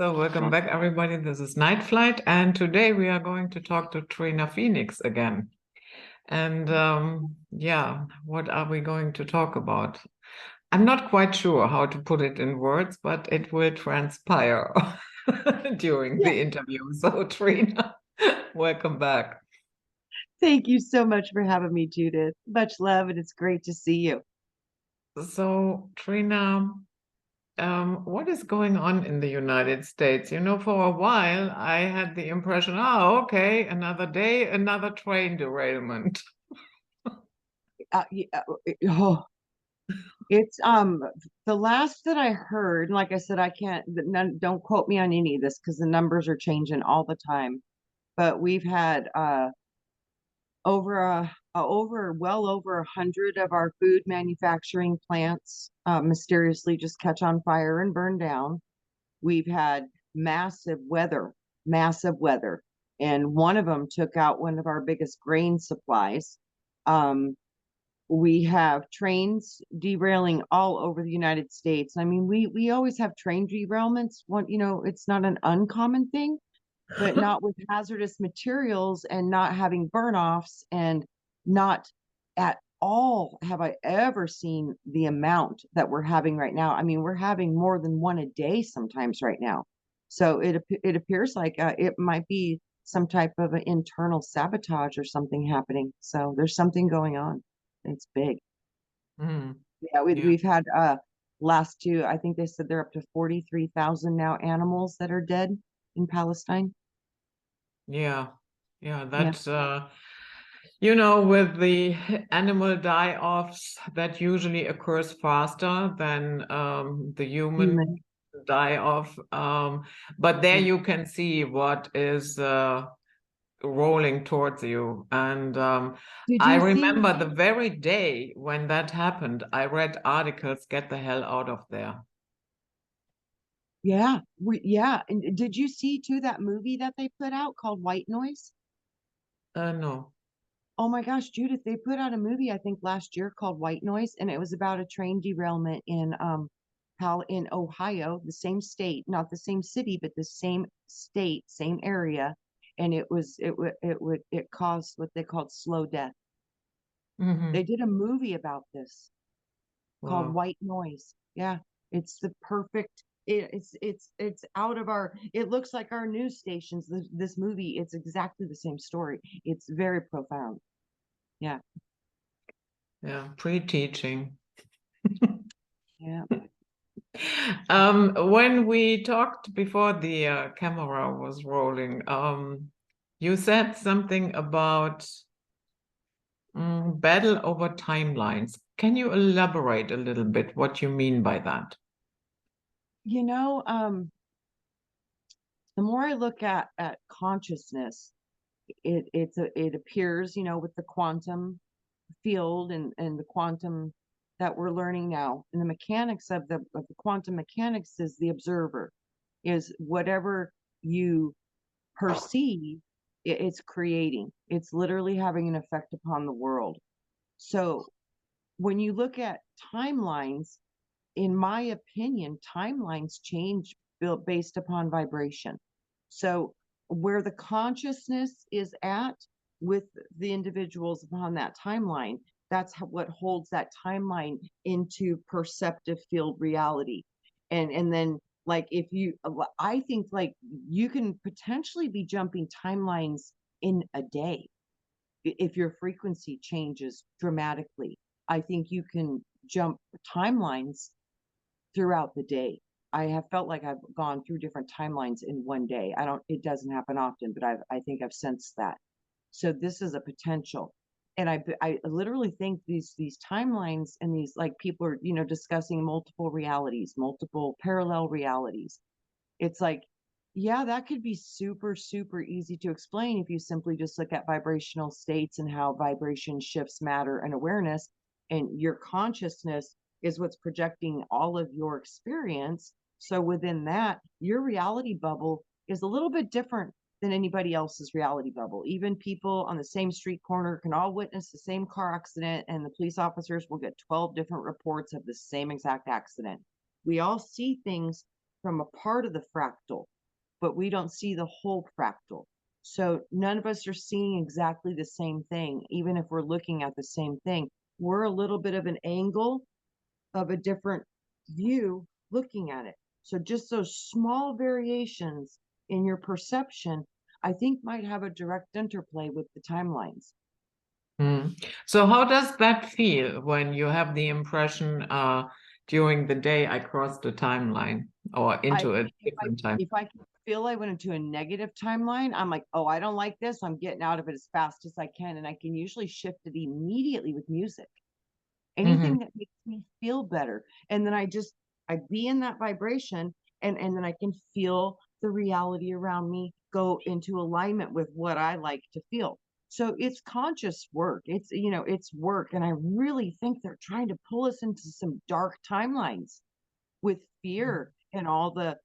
So welcome back, everybody. This is Night Flight, and today we are going to talk to Trina Phoenix again. And yeah, what are we going to talk about? I'm not quite sure how to put it in words, but it will transpire during the interview. So Trina, welcome back. Thank you so much for having me, Judith. Much love, and it's great to see you. So Trina, what is going on in the United States? You know, for a while I had the impression, oh, okay, another day, another train derailment. Yeah, oh, it's the last that I heard, and like I said, I can't. Don't quote me on any of this because the numbers are changing all the time. But we've had well over 100 of our food manufacturing plants mysteriously just catch on fire and burn down. We've had massive weather, and one of them took out one of our biggest grain supplies. Um, we have trains derailing all over the United States. I mean, we always have train derailments. It's not an uncommon thing, but not with hazardous materials and not having burn-offs, and not at all have I ever seen the amount that we're having right now. I mean, we're having more than one a day sometimes right now. So it appears like it might be some type of an internal sabotage or something happening. So there's something going on. It's big. Mm, Yeah, yeah, we've had last two, I think they said they're up to 43,000 now animals that are dead in Palestine. yeah, yeah. Yeah. That's you know, with the animal die-offs, that usually occurs faster than the human Human. die-off. But there Yeah. you can see what is rolling towards you. And Did I you see? remember the very day when that happened, I read articles, get the hell out of there. Yeah, yeah. And did you see too that movie that they put out called White Noise? No. Oh my gosh, Judith, they put out a movie I think last year called White Noise, and it was about a train derailment in in Ohio, the same state, not the same city, but the same state, same area, and it caused what they called slow death. They Hmm. did a movie about this called Wow. White Noise. Yeah, it's the perfect. It's out of our. It looks like our news stations. This movie, it's exactly the same story. It's very profound. Yeah, Yeah, pre-teaching. yeah. When we talked before the camera was rolling, you said something about battle over timelines. Can you elaborate a little bit what you mean by that? You know, the more I look at consciousness, it appears, with the quantum field and the quantum that we're learning now, and the mechanics of the quantum mechanics is the observer, is whatever you perceive, it's creating. It's literally having an effect upon the world. So when you look at timelines, in my opinion, timelines change built based upon vibration. So where the consciousness is at with the individuals upon that timeline, that's what holds that timeline into perceptive field reality. And then, like, if you, I think, like, you can potentially be jumping timelines in a day if your frequency changes dramatically. I think you can jump timelines throughout the day. I have felt like I've gone through different timelines in one day. It doesn't happen often, but I think I've sensed that. So this is a potential. And I literally think these timelines and these, like, people are, discussing multiple realities, multiple parallel realities. It's like, yeah, that could be super, super easy to explain if you simply just look at vibrational states and how vibration shifts matter and awareness. And your consciousness is what's projecting all of your experience. So within that, your reality bubble is a little bit different than anybody else's reality bubble. Even people on the same street corner can all witness the same car accident, and the police officers will get 12 different reports of the same exact accident. We all see things from a part of the fractal, but we don't see the whole fractal. So none of us are seeing exactly the same thing, even if we're looking at the same thing. We're a little bit of an angle of a different view looking at it. So just those small variations in your perception, I think might have a direct interplay with the timelines. So how does that feel when you have the impression during the day I crossed the timeline or into a different time? If I feel I went into a negative timeline, I'm like, oh, I don't like this. I'm getting out of it as fast as I can. And I can usually shift it immediately with music. Anything that makes me feel better. And then I be in that vibration, and then I can feel the reality around me go into alignment with what I like to feel. So it's conscious work. It's work. And I really think they're trying to pull us into some dark timelines with fear and all the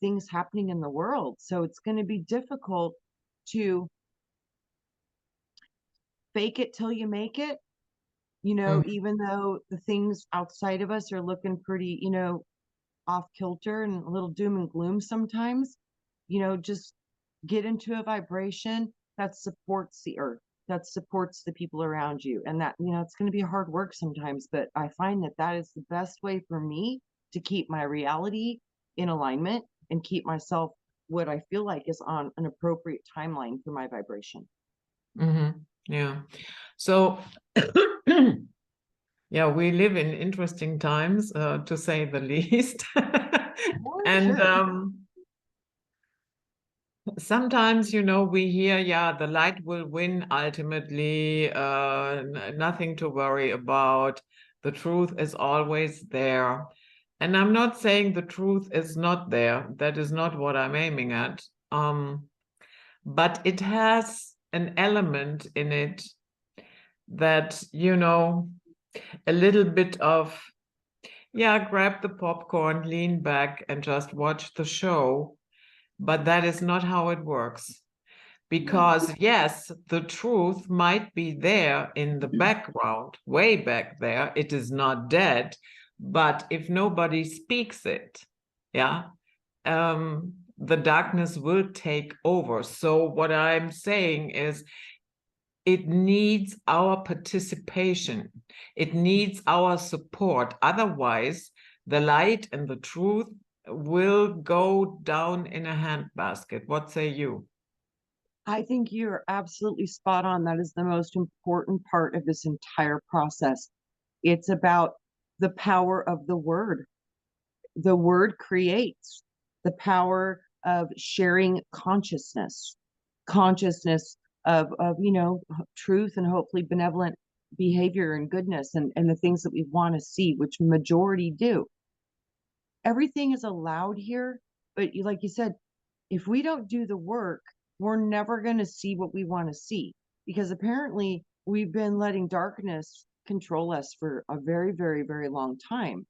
things happening in the world. So it's going to be difficult to fake it till you make it. Even though the things outside of us are looking pretty, off kilter and a little doom and gloom sometimes, just get into a vibration that supports the earth, that supports the people around you. And that, it's going to be hard work sometimes, but I find that that is the best way for me to keep my reality in alignment and keep myself what I feel like is on an appropriate timeline for my vibration. Yeah. So, yeah, we live in interesting times, to say the least. And Sure. sometimes, we hear, yeah, the light will win ultimately, nothing to worry about. The truth is always there. And I'm not saying the truth is not there. That is not what I'm aiming at. But it has an element in it that, a little bit of, yeah, grab the popcorn, lean back, and just watch the show. But that is not how it works. Because, yes, the truth might be there in the background, way back there. It is not dead. But if nobody speaks it, yeah, the darkness will take over. So, what I'm saying is, it needs our participation. It needs our support. Otherwise, the light and the truth will go down in a handbasket. What say you? I think you're absolutely spot on. That is the most important part of this entire process. It's about the power of the word. The word creates the power of sharing consciousness of truth and hopefully benevolent behavior and goodness and the things that we want to see, which majority do. Everything is allowed here, but like you said, if we don't do the work, we're never going to see what we want to see, because apparently we've been letting darkness control us for a very, very, very long time.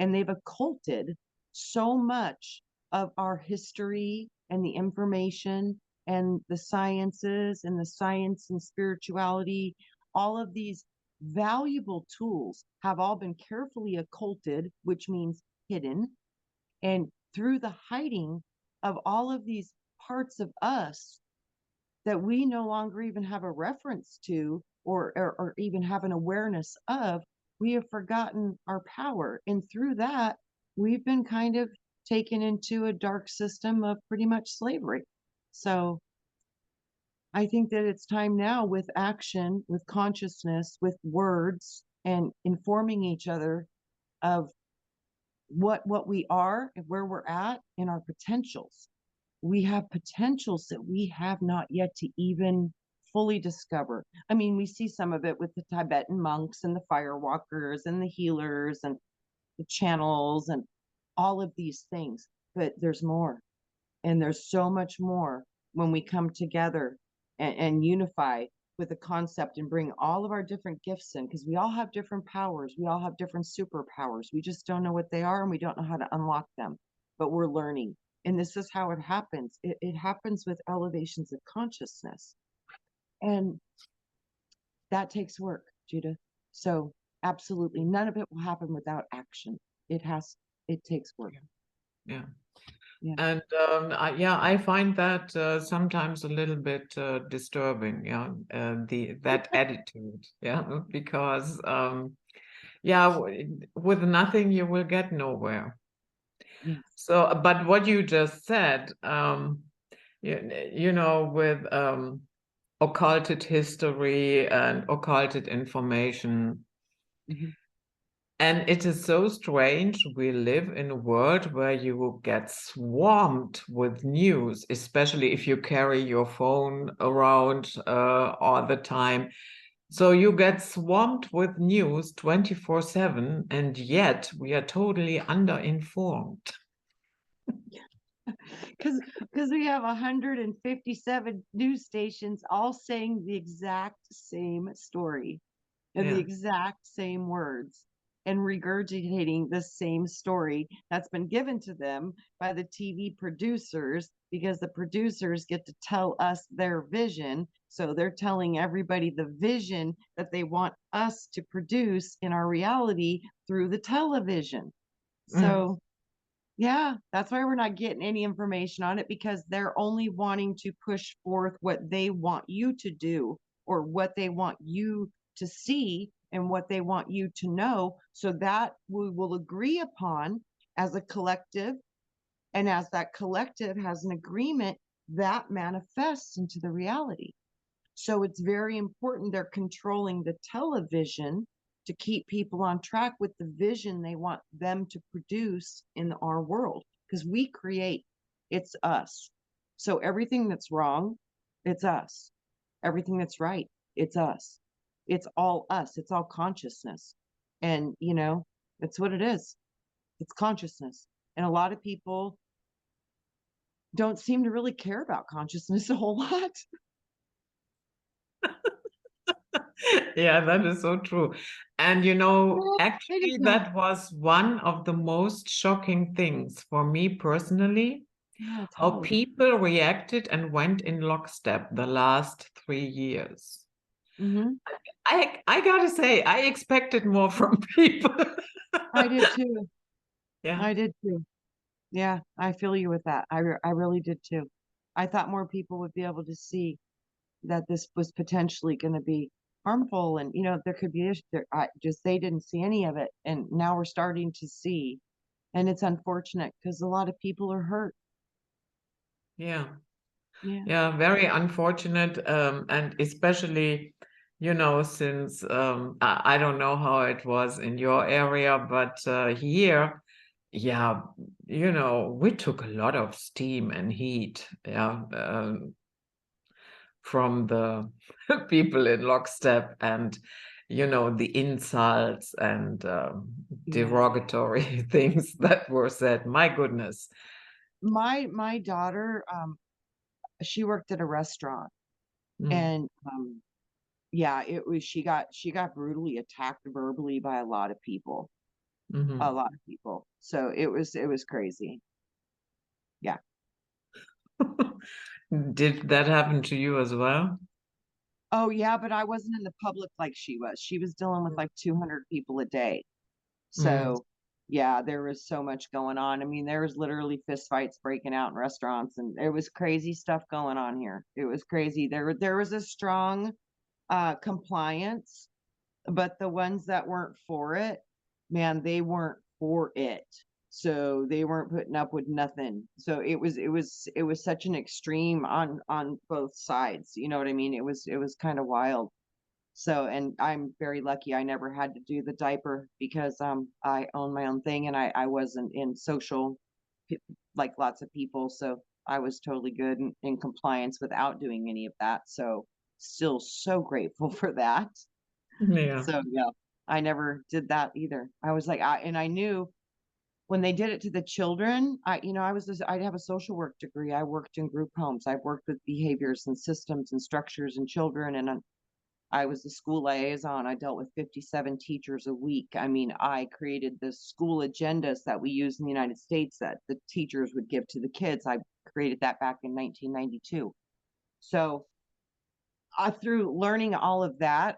And they've occulted so much of our history and the information and the sciences and the science and spirituality. All of these valuable tools have all been carefully occulted, which means hidden. And through the hiding of all of these parts of us that we no longer even have a reference to or even have an awareness of, we have forgotten our power. And through that, we've been kind of taken into a dark system of pretty much slavery. So I think that it's time now, with action, with consciousness, with words, and informing each other of what we are and where we're at and our potentials. We have potentials that we have not yet to even fully discover. I mean, we see some of it with the Tibetan monks and the firewalkers and the healers and the channels and all of these things, but there's more. And there's so much more when we come together and unify with the concept and bring all of our different gifts in, because we all have different powers. We all have different superpowers. We just don't know what they are and we don't know how to unlock them, but we're learning. And this is how it happens. It happens with elevations of consciousness. And that takes work, Judith. So absolutely none of it will happen without action. It takes work. Yeah. Yeah. And I find that sometimes a little bit disturbing, yeah, that attitude, yeah, because with nothing you will get nowhere. Yes. So, but what you just said, with occulted history and occulted information. Mhm. And it is so strange. We live in a world where you will get swarmed with news, especially if you carry your phone around all the time. So you get swamped with news 24/7, and yet we are totally underinformed. Because we have 157 news stations all saying the exact same story and the Yeah. exact same words and regurgitating the same story that's been given to them by the TV producers, because the producers get to tell us their vision. So they're telling everybody the vision that they want us to produce in our reality through the television. Mm. So yeah, that's why we're not getting any information on it, because they're only wanting to push forth what they want you to do, or what they want you to see, and what they want you to know, so that we will agree upon as a collective. And as that collective has an agreement, that manifests into the reality. So it's very important they're controlling the television to keep people on track with the vision they want them to produce in our world. Because we create, it's us. So everything that's wrong, it's us. Everything that's right, it's us. It's all us. It's all consciousness. And, it's what it is. It's consciousness. And a lot of people don't seem to really care about consciousness a whole lot. Yeah, that is so true. And Well, they just actually, don't. that was one of the most shocking things for me personally, Yeah, how totally. people reacted and went in lockstep the last 3 years. Hmm. I gotta say, I expected more from people. I did too. Yeah, I did too. Yeah, I feel you with that. I really did too. I thought more people would be able to see that this was potentially going to be harmful, and there could be issues. Just they didn't see any of it, and now we're starting to see, and it's unfortunate because a lot of people are hurt. yeah, Yeah. yeah, very unfortunate. And especially, since I don't know how it was in your area, but here, yeah, we took a lot of steam and heat, yeah, from the people in lockstep, and the insults and Yeah. derogatory things that were said. My goodness. My daughter, she worked at a restaurant, Mm, and yeah, it was she got brutally attacked verbally by a lot of people. A mhm. lot of people. So it was crazy. Yeah. Did that happen to you as well? Oh yeah, but I wasn't in the public like she was. She was dealing with like 200 people a day. Mm, So yeah, there was so much going on. I mean, there was literally fist fights breaking out in restaurants, and there was crazy stuff going on here. It was crazy. There was a strong compliance, but the ones that weren't for it, man, they weren't for it. So they weren't putting up with nothing. So it was such an extreme on both sides. You know what I mean? It was kind of wild. So, and I'm very lucky I never had to do the diaper, because I own my own thing, and I wasn't in social like lots of people. So I was totally good in compliance without doing any of that. So still so grateful for that. yeah. So yeah, I never did that either. I was like, I knew when they did it to the children, I have a social work degree. I worked in group homes. I've worked with behaviors and systems and structures and children. And I was the school liaison. I dealt with 57 teachers a week. I mean, I created the school agendas that we use in the United States that the teachers would give to the kids. I created that back in 1992. So through learning all of that,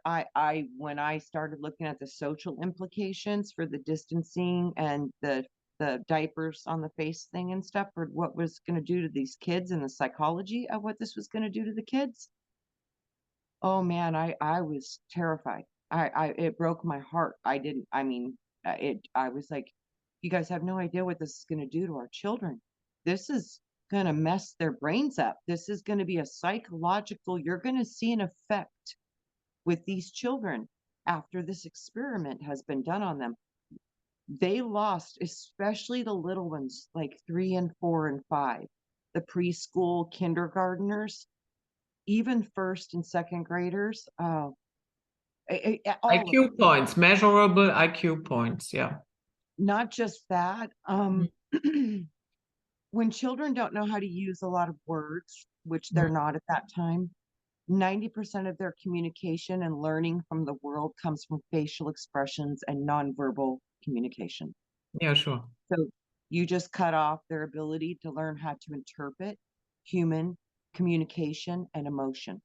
when I started looking at the social implications for the distancing and the the diapers on the face thing and stuff, or what was going to do to these kids and the psychology of what this was going to do to the kids. Oh man, I was terrified. It broke my heart. I mean, I was like, you guys have no idea what this is going to do to our children. This is going to mess their brains up. This is going to be a psychological, you're going to see an effect with these children after this experiment has been done on them. They lost, especially the little ones, like 3 and 4 and 5, the preschool kindergartners, even first and second graders. All of IQ them. points, measurable IQ points. Yeah. Not just that. Mhm. When children don't know how to use a lot of words, which they're Mhm. not at that time, 90% of their communication and learning from the world comes from facial expressions and nonverbal communication. Yeah, sure. So you just cut off their ability to learn how to interpret human communication and emotion.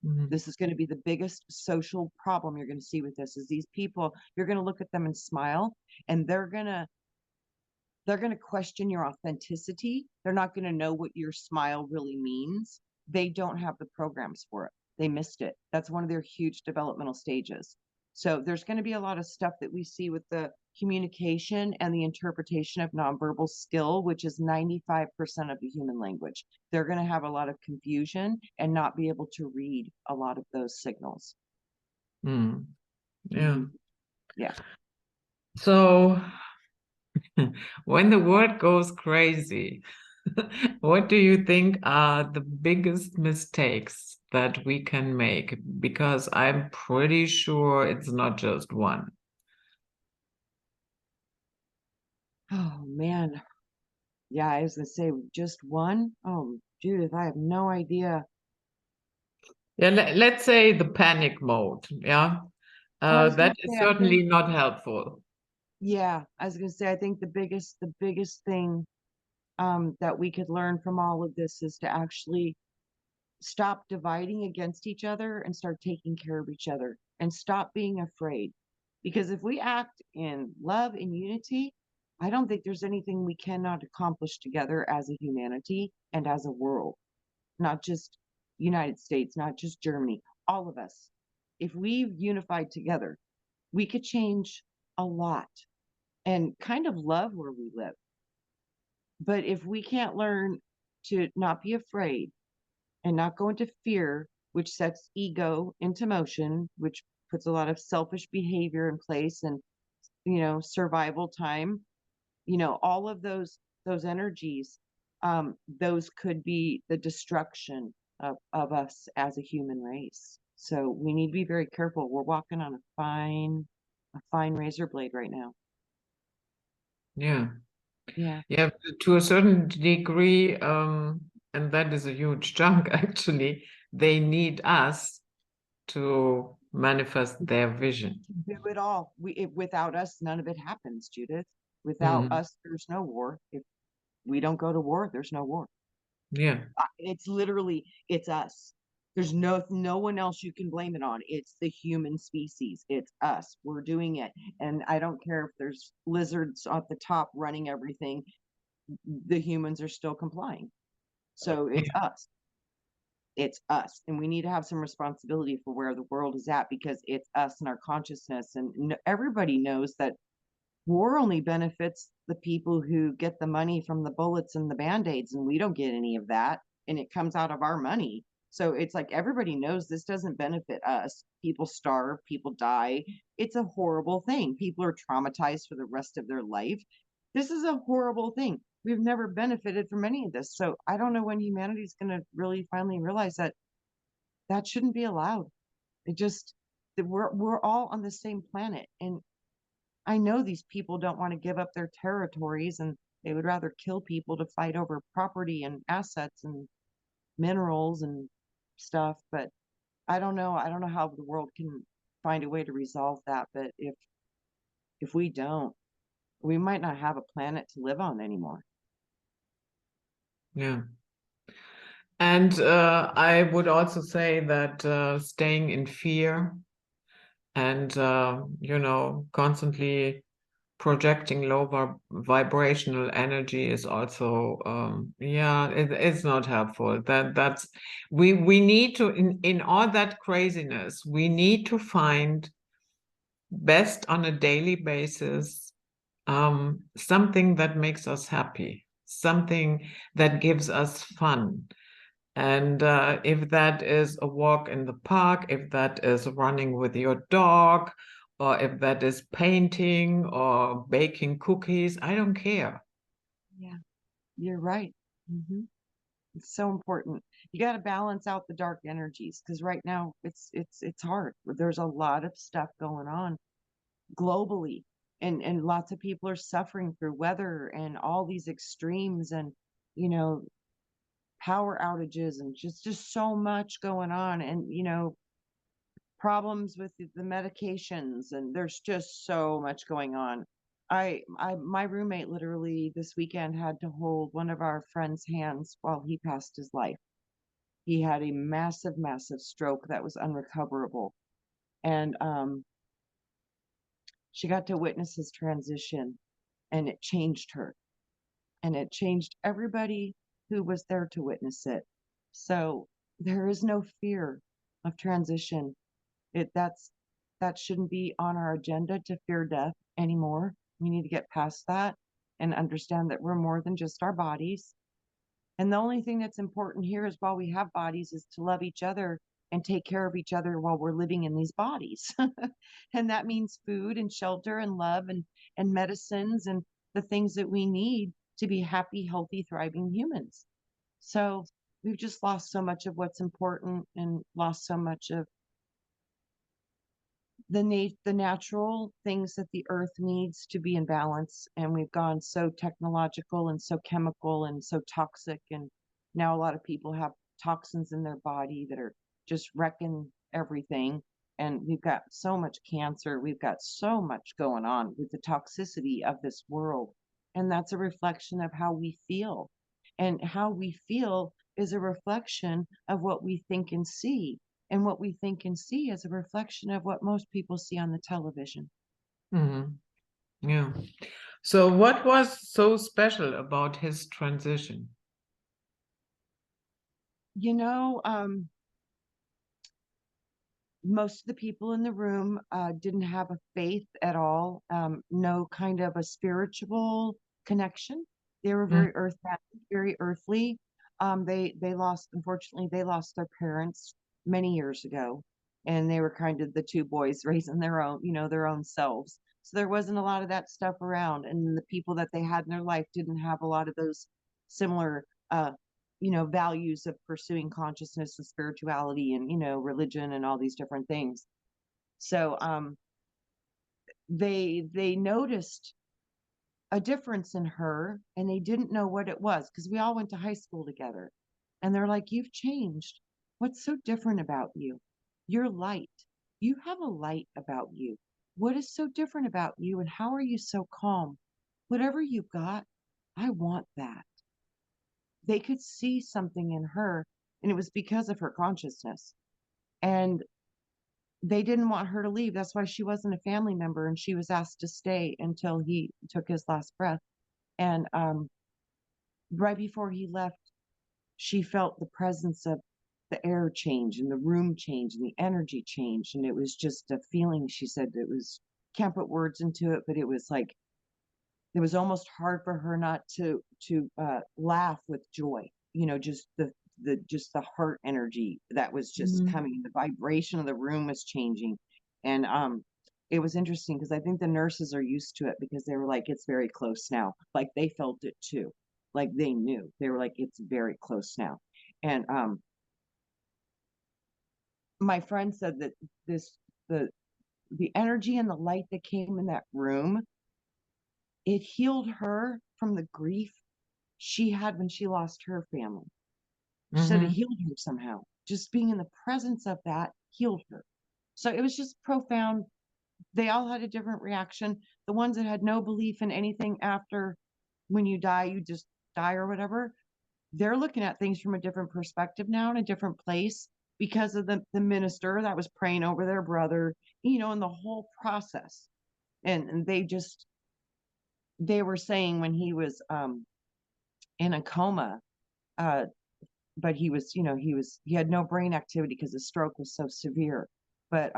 Mhm. This is going to be the biggest social problem you're going to see with this is these people, you're going to look at them and smile, and they're going to question your authenticity. They're not going to know what your smile really means. They don't have the programs for it. They missed it. That's one of their huge developmental stages. So there's going to be a lot of stuff that we see with the communication and the interpretation of nonverbal skill, which is 95% of the human language. They're going to have a lot of confusion and not be able to read a lot of those signals. Mm. Yeah. Yeah. So when the world goes crazy, what do you think are the biggest mistakes that we can make? Because I'm pretty sure it's not just one. Oh, man. Yeah, I was going to say just one. Oh, Judith, I have no idea. Yeah, let's say the panic mode. Yeah. I was going That to is say, I think, certainly not helpful. yeah, I was going to say, I think the biggest thing that we could learn from all of this is to actually stop dividing against each other and start taking care of each other and stop being afraid. Because if we act in love and unity, I don't think there's anything we cannot accomplish together as a humanity and as a world, not just United States, not just Germany, all of us. If we unified together, we could change a lot and kind of love where we live. But if we can't learn to not be afraid and not go into fear, which sets ego into motion, which puts a lot of selfish behavior in place and, survival time, all of those energies, those could be the destruction of us as a human race. So we need to be very careful. We're walking on a fine razor blade right now. Yeah. Yeah. Yeah, to a certain degree, and that is a huge chunk actually, they need us to manifest their vision. Do it all. Without us, none of it happens, Judith. Without Mhm. us, there's no war. If we don't go to war, there's no war. Yeah, It's literally, it's us. There's no one else you can blame it on. It's the human species. It's us. We're doing it. And I don't care if there's lizards at the top running everything, the humans are still complying. So yeah, it's us. It's us. And we need to have some responsibility for where the world is at because it's us and our consciousness. And everybody knows that war only benefits the people who get the money from the bullets and the band-aids, and we don't get any of that, and it comes out of our money. So it's like everybody knows this doesn't benefit us. People starve, people die. It's a horrible thing. People are traumatized for the rest of their life. This is a horrible thing. We've never benefited from any of this. So I don't know when humanity is going to really finally realize that that shouldn't be allowed. It just that we're all on the same planet, and I know these people don't want to give up their territories and they would rather kill people to fight over property and assets and minerals and stuff, but I don't know. I don't know how the world can find a way to resolve that, but if we don't, we might not have a planet to live on anymore. yeah. And I would also say that staying in fear and, constantly projecting low vibrational energy is also it's not helpful. That's we need to in all that craziness, we need to find best on a daily basis something that makes us happy, something that gives us fun. And if that is a walk in the park, if that is running with your dog, or if that is painting or baking cookies, I don't care. Yeah, you're right. Hmm. It's so important. You got to balance out the dark energies because right now it's hard. There's a lot of stuff going on globally, and lots of people are suffering through weather and all these extremes, and you know power outages, and just so much going on, and problems with the medications, and there's just so much going on. My roommate literally this weekend had to hold one of our friends' hands while he passed his life. He had a massive, massive stroke that was unrecoverable, and she got to witness his transition, and it changed her, and it changed everybody who was there to witness it. So there is no fear of transition. That shouldn't be on our agenda to fear death anymore. We need to get past that and understand that we're more than just our bodies. And the only thing that's important here is while we have bodies is to love each other and take care of each other while we're living in these bodies. And that means food and shelter and love and medicines and the things that we need to be happy, healthy, thriving humans. So we've just lost so much of what's important and lost so much of the natural things that the earth needs to be in balance, and we've gone so technological and so chemical and so toxic, and now a lot of people have toxins in their body that are just wrecking everything, and we've got so much cancer, we've got so much going on with the toxicity of this world, and that's a reflection of how we feel, and how we feel is a reflection of what we think and see, and what we think and see is a reflection of what most people see on the television. Mhm. Yeah. So what was so special about his transition? You know, most of the people in the room didn't have a faith at all, no kind of a spiritual connection. They were Mm, very very earthly. They lost, unfortunately, they lost their parents many years ago, and they were kind of the two boys raising their own, their own selves. So there wasn't a lot of that stuff around, and the people that they had in their life didn't have a lot of those similar values of pursuing consciousness and spirituality and, religion and all these different things. So they noticed a difference in her, and they didn't know what it was because we all went to high school together. And they're like, "You've changed. What's so different about you? You're light. You have a light about you. What is so different about you? And how are you so calm? Whatever you got, I want that." They could see something in her, and it was because of her consciousness. And they didn't want her to leave. That's why she wasn't a family member, and she was asked to stay until he took his last breath. And right before he left, she felt the presence of the air change and the room change and the energy change. And it was just a feeling. She said it was, can't put words into it, but it was like it was almost hard for her not to laugh with joy. Just the heart energy that was just mhm. coming. The vibration of the room was changing, and it was interesting because I think the nurses are used to it because they were like, "It's very close now." Like they felt it too, like they knew. They were like, "It's very close now," and my friend said that this the the energy and the light that came in that room, it healed her from the grief she had when she lost her family. She said it Mhm. healed her somehow. Just being in the presence of that healed her. So it was just profound. They all had a different reaction. The ones that had no belief in anything after when you die, you just die or whatever, they're looking at things from a different perspective now in a different place because of the minister that was praying over their brother, and the whole process. And they just they were saying when he was in a coma, uh, but he was, he had no brain activity because the stroke was so severe. But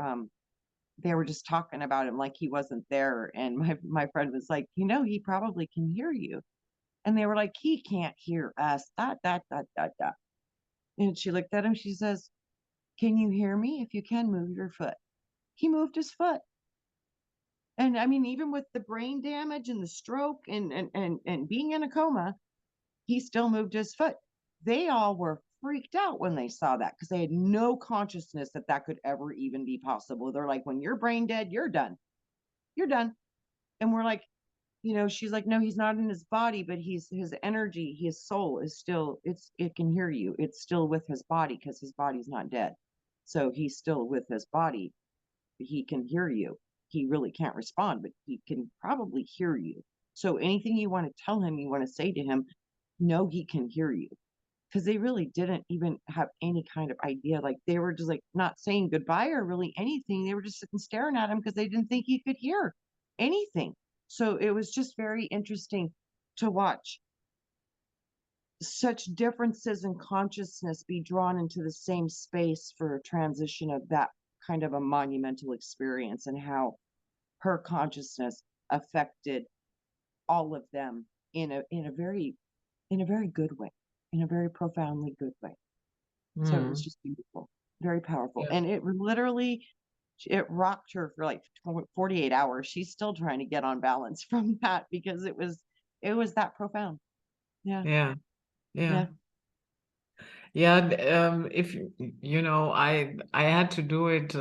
they were just talking about him like he wasn't there. And my friend was like, he probably can hear you. And they were like, he can't hear us. That. And she looked at him. She says, can you hear me? If you can, move your foot. He moved his foot. And I mean, even with the brain damage and the stroke and being in a coma, he still moved his foot. They all were freaked out when they saw that because they had no consciousness that that could ever even be possible. They're like, when you're brain dead, you're done. You're done. And we're like, she's like, no, he's not in his body, but his energy, his soul is still, it can hear you. It's still with his body because his body's not dead. So he's still with his body. He can hear you. He really can't respond, but he can probably hear you. So anything you want to tell him, you want to say to him, no, he can hear you. Because they really didn't even have any kind of idea. Like they were just like not saying goodbye or really anything. They were just sitting staring at him because they didn't think he could hear anything. So it was just very interesting to watch such differences in consciousness be drawn into the same space for a transition of that kind of a monumental experience, and how her consciousness affected all of them in a very good way, in a very profoundly good way. So it was Mm. just beautiful, very powerful. Yeah. And it rocked her for like 48 hours. She's still trying to get on balance from that because it was that profound. Yeah. Yeah. Yeah. Yeah. Yeah. If I had to do it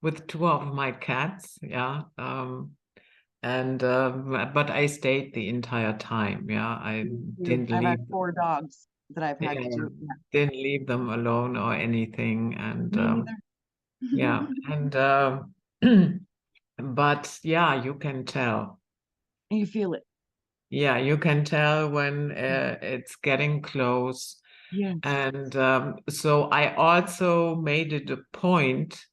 with two of my cats. Yeah. And but I stayed the entire time. Yeah. I didn't I've had leave. 4 dogs that I've had to Yeah. do. Yeah. Didn't leave them alone or anything. And Me neither. yeah. And but yeah, you can tell. You feel it. Yeah, you can tell when it's getting close. Yes. And so I also made it a point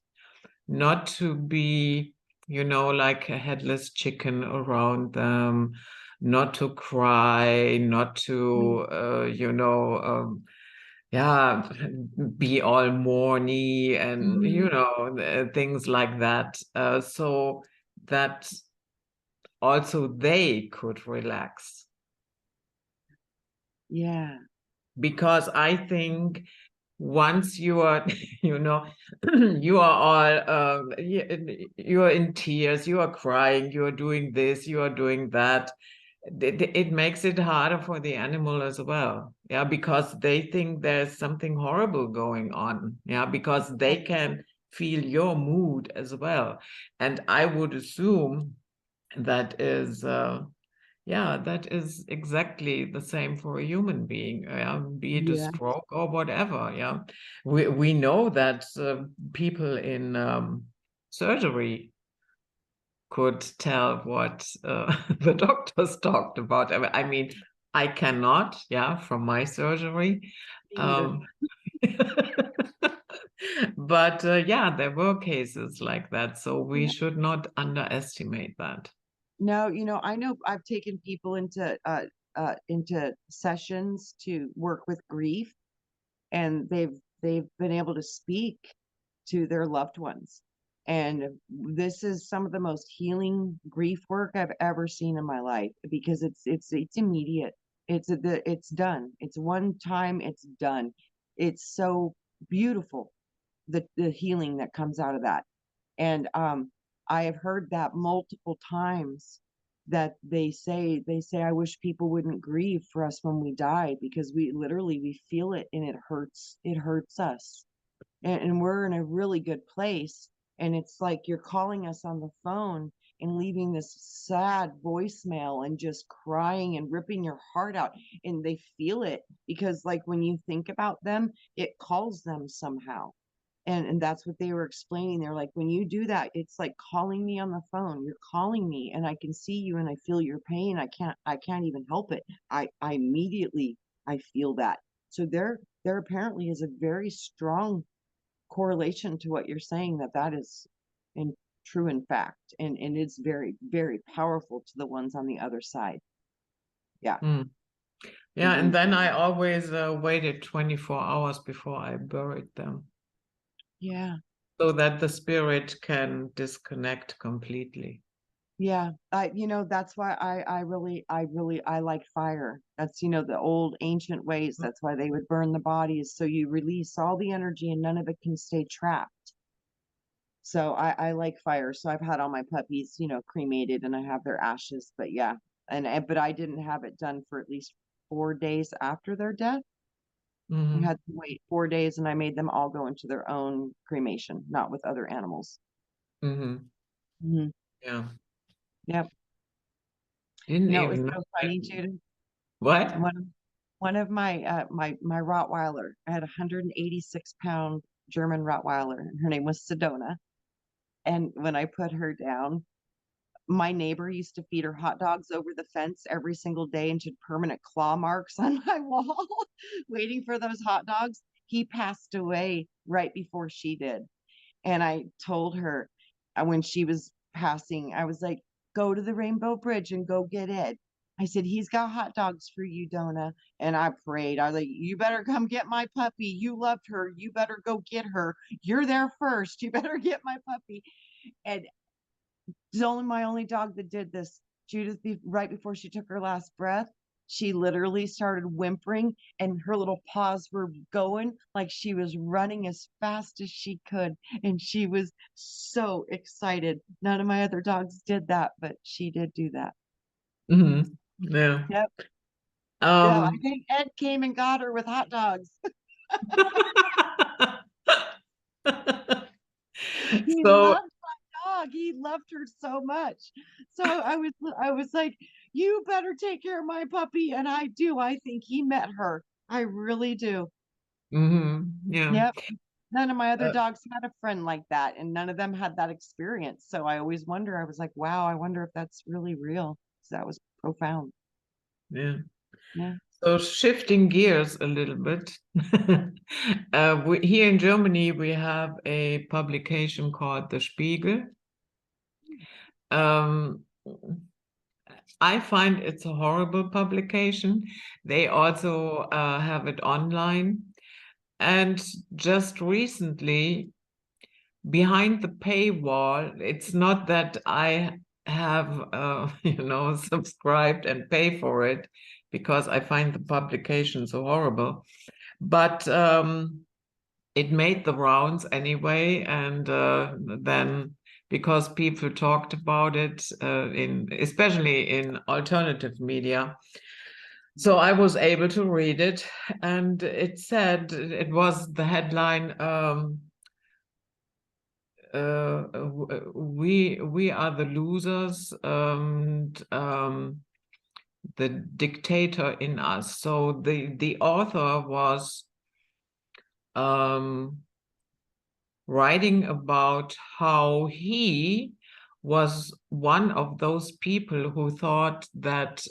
not to be, like a headless chicken around them, not to cry, not to, yeah, be all mourny and, Mhm. things like that. So that also they could relax. Yeah. Because I think once you are, you are all, you are in tears, you are crying, you are doing this, you are doing that. It makes it harder for the animal as well. Yeah, because they think there's something horrible going on. Yeah, because they can feel your mood as well. And I would assume that is, yeah, that is exactly the same for a human being, be it a Yeah. stroke or whatever. Yeah, we know that people in surgery could tell what the doctors talked about. I mean, I cannot, yeah, from my surgery. Me neither. Um, but yeah, there were cases like that, so we Yeah. should not underestimate that. No, I know I've taken people into sessions to work with grief, and they've been able to speak to their loved ones. And this is some of the most healing grief work I've ever seen in my life because it's immediate. It's done. It's one time, it's done. It's so beautiful, the healing that comes out of that. And I have heard that multiple times, that they say I wish people wouldn't grieve for us when we die, because we feel it, and it hurts us, and we're in a really good place, and it's like you're calling us on the phone and leaving this sad voicemail and just crying and ripping your heart out, and they feel it because, like, when you think about them, it calls them somehow. And that's what they were explaining. They're like, when you do that, it's like calling me on the phone. You're calling me, and I can see you, and I feel your pain. I can't even help it. I immediately, I feel that. So there apparently is a very strong correlation to what you're saying, that is true in fact, and it's very, very powerful to the ones on the other side. Yeah. Mm. Yeah, and then I always waited 24 hours before I buried them. Yeah. So that the spirit can disconnect completely. Yeah, that's why I like fire. That's, the old ancient ways. That's why they would burn the bodies. So you release all the energy and none of it can stay trapped. So I like fire. So I've had all my puppies, cremated and I have their ashes. But yeah, but I didn't have it done for at least 4 days after their death. I had to wait 4 days and I made them all go into their own cremation, not with other animals. Yeah. Yep. Didn't It was even know so funny, Judith. what? One of my Rottweiler, I had a 186-pound German Rottweiler, and her name was Sedona. And when I put her down, my neighbor used to feed her hot dogs over the fence every single day, and she had permanent claw marks on my wall, waiting for those hot dogs. He passed away right before she did. And I told her when she was passing, I was like, go to the Rainbow Bridge and go get Ed. I said, he's got hot dogs for you, Donna. And I prayed. I was like, you better come get my puppy. You loved her. You better go get her. You're there first. You better get my puppy. And it's only my only dog that did this. Judith, right before she took her last breath, she literally started whimpering and her little paws were going like she was running as fast as she could. And she was so excited. None of my other dogs did that, but she did do that. Yeah. Yep. Yeah, I think Ed came and got her with hot dogs. He So loved my dog. He loved her so much. So I was like, you better take care of my puppy. And I do. I think he met her. I really do. yeah. Yep. None of my other dogs had a friend like that, and none of them had that experience. So I always wonder, I was like, wow, I wonder if that's really real. So that was profound. Yeah. Yeah. So shifting gears a little bit, here in Germany, we have a publication called The Spiegel. I find it's a horrible publication. They also have it online. And just recently, behind the paywall, it's not that I have, subscribed and pay for it because I find the publication so horrible. But it made the rounds anyway, and then because people talked about it especially in alternative media, so I was able to read it, and it said, it was the headline, we are the losers, and the dictator in us. So the author was writing about how he was one of those people who thought that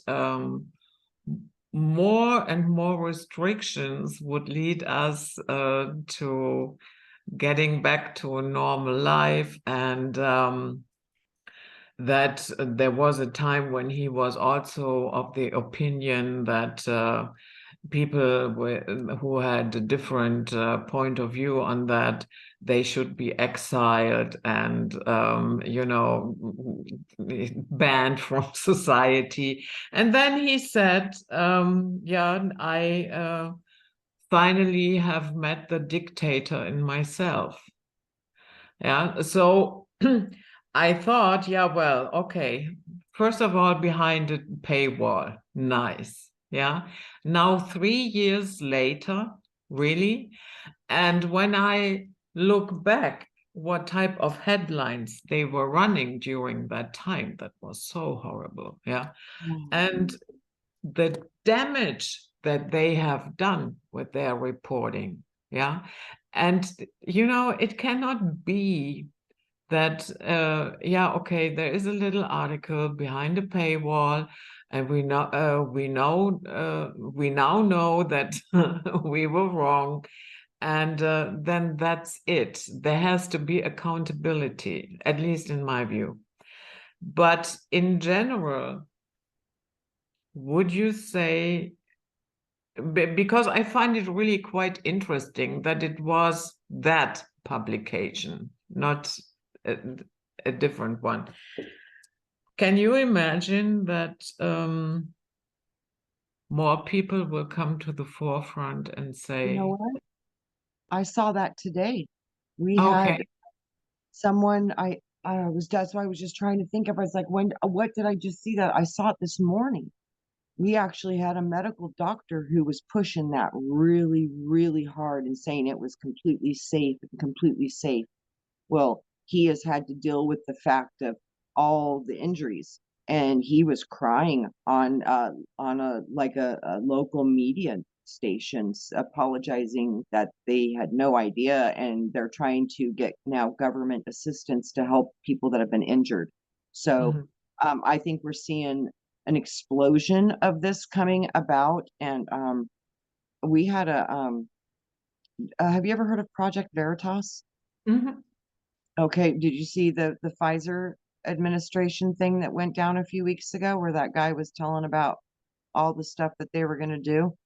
more and more restrictions would lead us to getting back to a normal life, and that there was a time when he was also of the opinion that people who had a different point of view on that, they should be exiled and banned from society. And then he said, I finally have met the dictator in myself. Yeah, so I thought, yeah, well, okay, first of all, behind the paywall, nice. Yeah. Now, 3 years later, really. And when I look back, what type of headlines they were running during that time, that was so horrible. Yeah. And the damage that they have done with their reporting. Yeah. And, it cannot be that okay, there is a little article behind a paywall, and we now know that we were wrong, And then that's it. There has to be accountability, at least in my view. But in general, would you say, because I find it really quite interesting that it was that publication, not a different one. Can you imagine that more people will come to the forefront and You say, know what? I saw that today. We okay, had someone, that's why I was just trying to think of, I was like, what did I just see that? I saw it this morning. We actually had a medical doctor who was pushing that really, really hard and saying it was completely safe and completely safe. Well, he has had to deal with the fact of all the injuries, and he was crying on a local media stations, apologizing that they had no idea, and they're trying to get now government assistance to help people that have been injured. So mhm, I think we're seeing an explosion of this coming about, and we had have you ever heard of Project Veritas? mhm. Okay, did you see the Pfizer administration thing that went down a few weeks ago where that guy was telling about all the stuff that they were going to do?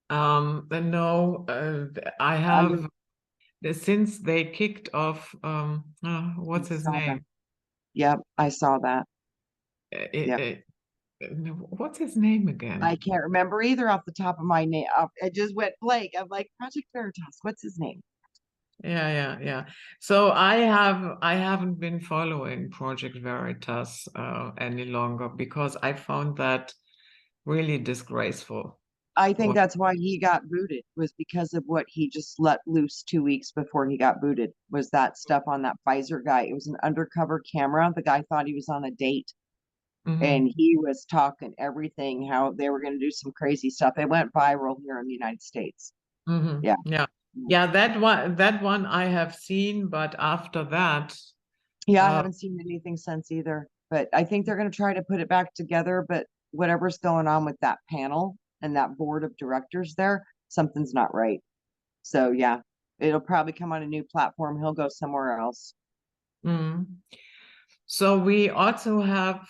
No, I Under have, since they kicked off, I what's his saw that. name? Yep, I saw that. Yep. What's his name I again? can't remember either off the top of my name. It just went blank. I'm like, Project Veritas, what's his name? Yeah. So I haven't been following Project Veritas any longer because I found that really disgraceful. I think What? that's why he got booted, was because of what he just let loose 2 weeks before he got booted, was that stuff on that Pfizer guy. It was an undercover camera. The guy thought he was on a date, and Mhm, he was talking everything, how they were going to do some crazy stuff. It went viral here in the United States. mhm. Yeah. Yeah, that one I have seen, but after that, Yeah, I uh, haven't seen anything since either, but I think they're going to try to put it back together. But whatever's going on with that panel and that board of directors there, something's not right. So yeah, it'll probably come on a new platform. He'll go somewhere else. mm. So we also have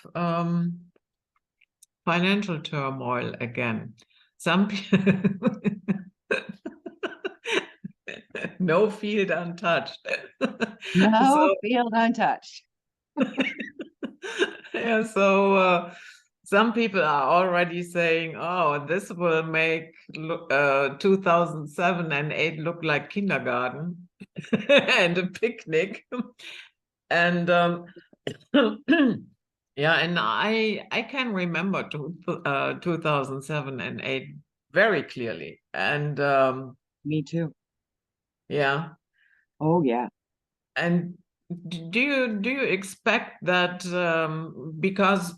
financial turmoil again. Some people no field untouched. No So field untouched. yeah, so some people are already saying, "Oh, this will make 2007 and 8 look like kindergarten and a picnic." And yeah, and I can remember 2007 and 8 very clearly. And Me too. yeah, Oh yeah. and do you expect that because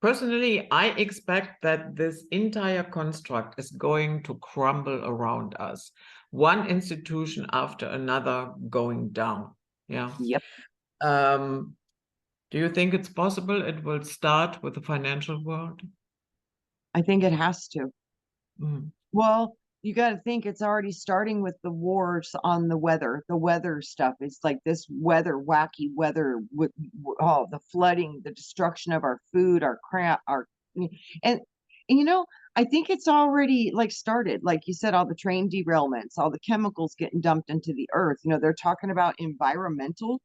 personally, I expect that this entire construct is going to crumble around us, one institution after another going down. Yeah. Yep. Um, do you think it's possible it will start with the financial world? I think it has to. Mm, Well, you got to think it's already starting with the wars on the weather stuff. It's like this weather, wacky weather with oh, the flooding, the destruction of our food, our crap, and you know, I think it's already like started. Like you said, all the train derailments, all the chemicals getting dumped into the earth. They're talking about environmental.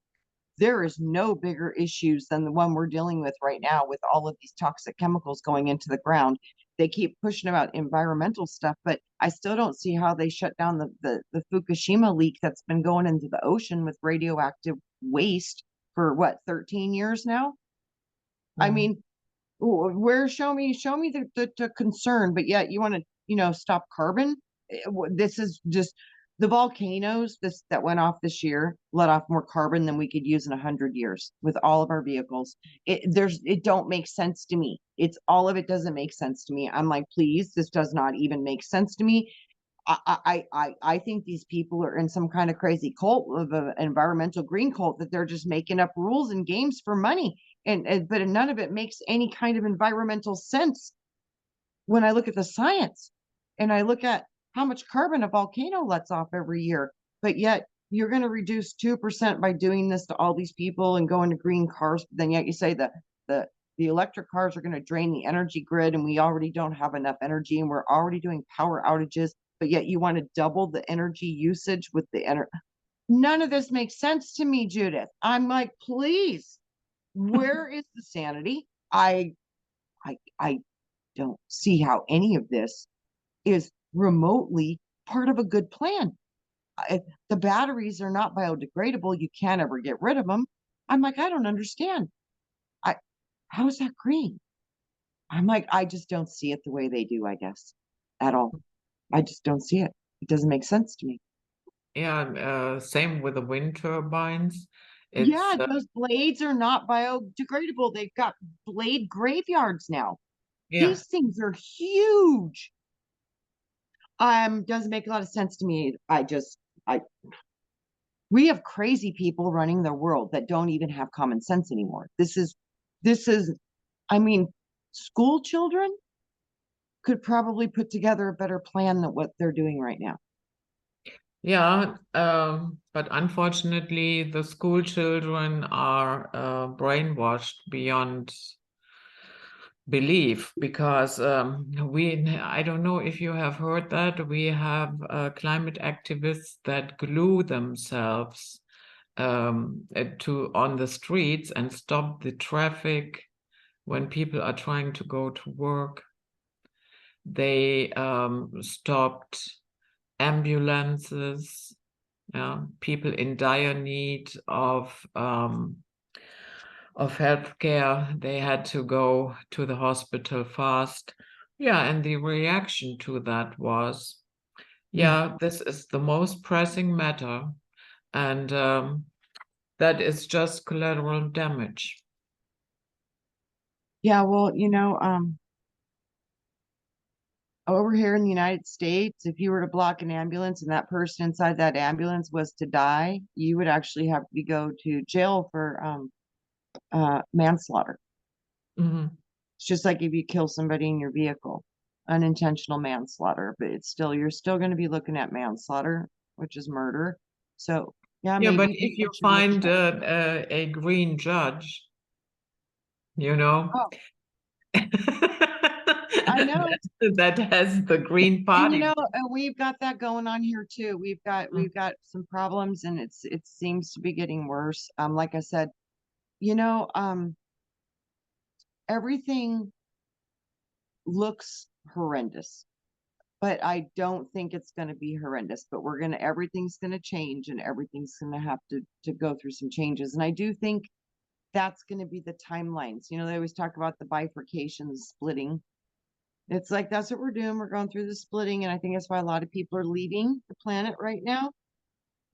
There is no bigger issues than the one we're dealing with right now with all of these toxic chemicals going into the ground. They keep pushing about environmental stuff, but I still don't see how they shut down the Fukushima leak that's been going into the ocean with radioactive waste for what, 13 years now? I mm, mean, where show me the concern, but yet you want to stop carbon. This is just the volcanoes that went off this year let off more carbon than we could use in 100 years with all of our vehicles. It don't make sense to me. It's all of it doesn't make sense to me. I'm like, please, this does not even make sense to me. I think these people are in some kind of crazy cult of an environmental green cult, that they're just making up rules and games for money, and but none of it makes any kind of environmental sense when I look at the science and I look at how much carbon a volcano lets off every year. But yet you're going to reduce 2% by doing this to all these people and going to green cars. But then yet you say that the electric cars are going to drain the energy grid, and we already don't have enough energy, and we're already doing power outages. But yet you want to double the energy usage with the energy. None of this makes sense to me, Judith. I'm like, please, where is the sanity? I don't see how any of this is remotely part of a good plan. The batteries are not biodegradable. You can't ever get rid of them. I'm like, I don't understand. How is that green? I'm like, I just don't see it the way they do, I guess, at all. I just don't see it. It doesn't make sense to me. Yeah, same with the wind turbines. Yeah, It's those blades are not biodegradable. They've got blade graveyards now. yeah, These things are huge. Doesn't make a lot of sense to me. I we have crazy people running the world that don't even have common sense anymore. This is I mean, school children could probably put together a better plan than what they're doing right now. yeah. But unfortunately, the school children are brainwashed beyond belief because I don't know if you have heard that we have climate activists that glue themselves to on the streets and stop the traffic when people are trying to go to work. They stopped ambulances, people in dire need of healthcare. They had to go to the hospital fast. Yeah, and the reaction to that was, yeah, this is the most pressing matter, and that is just collateral damage. Yeah, well, over here in the United States, if you were to block an ambulance and that person inside that ambulance was to die, you would actually have to go to jail for manslaughter. Mhm. It's just like if you kill somebody in your vehicle, unintentional manslaughter, but you're still going to be looking at manslaughter, which is murder. So yeah, Yeah, but maybe if you people should look find at a green judge, you know, Oh, I know. that has the Green And Party. we've got that going on here too. We've got some problems, and it seems to be getting worse. Like I said, you know, everything looks horrendous, but I don't think it's going to be horrendous. But everything's going to change, and everything's going to have to go through some changes. And I do think that's going to be the timelines. They always talk about the bifurcation, the splitting. It's like that's what we're doing. We're going through the splitting, and I think that's why a lot of people are leaving the planet right now.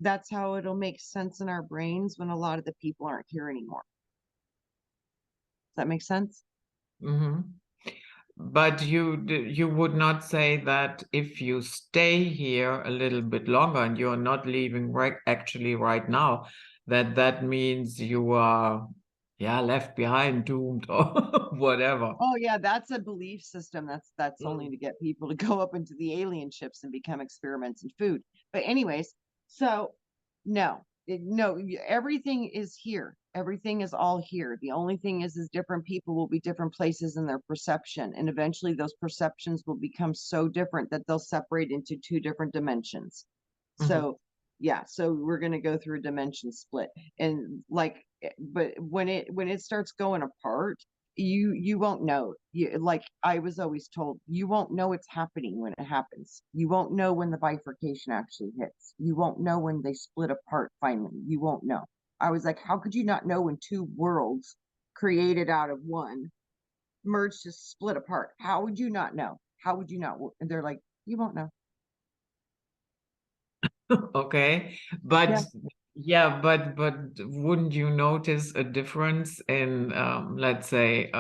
That's how it'll make sense in our brains when a lot of the people aren't here anymore. Does that make sense? Hmm. But you would not say that if you stay here a little bit longer and you're not leaving actually right now, that means you are, yeah, left behind, doomed, or whatever. Oh yeah, that's a belief system. That's only Mm. to get people to go up into the alien ships and become experiments in food. But anyways, so no, everything is here. Everything is all here. The only thing is different people will be different places in their perception, and eventually those perceptions will become so different that they'll separate into two different dimensions. Mhm. So yeah, so we're going to go through a dimension split, and but when it starts going apart, you won't know. Like I was always told, you won't know it's happening when it happens. You won't know when the bifurcation actually hits. You won't know when they split apart finally. You won't know. I was like, how could you not know when two worlds created out of one merged to split apart? How would you not know? How would you not? And they're like, you won't know. Okay, Yeah. but yeah, but wouldn't you notice a difference in, let's say,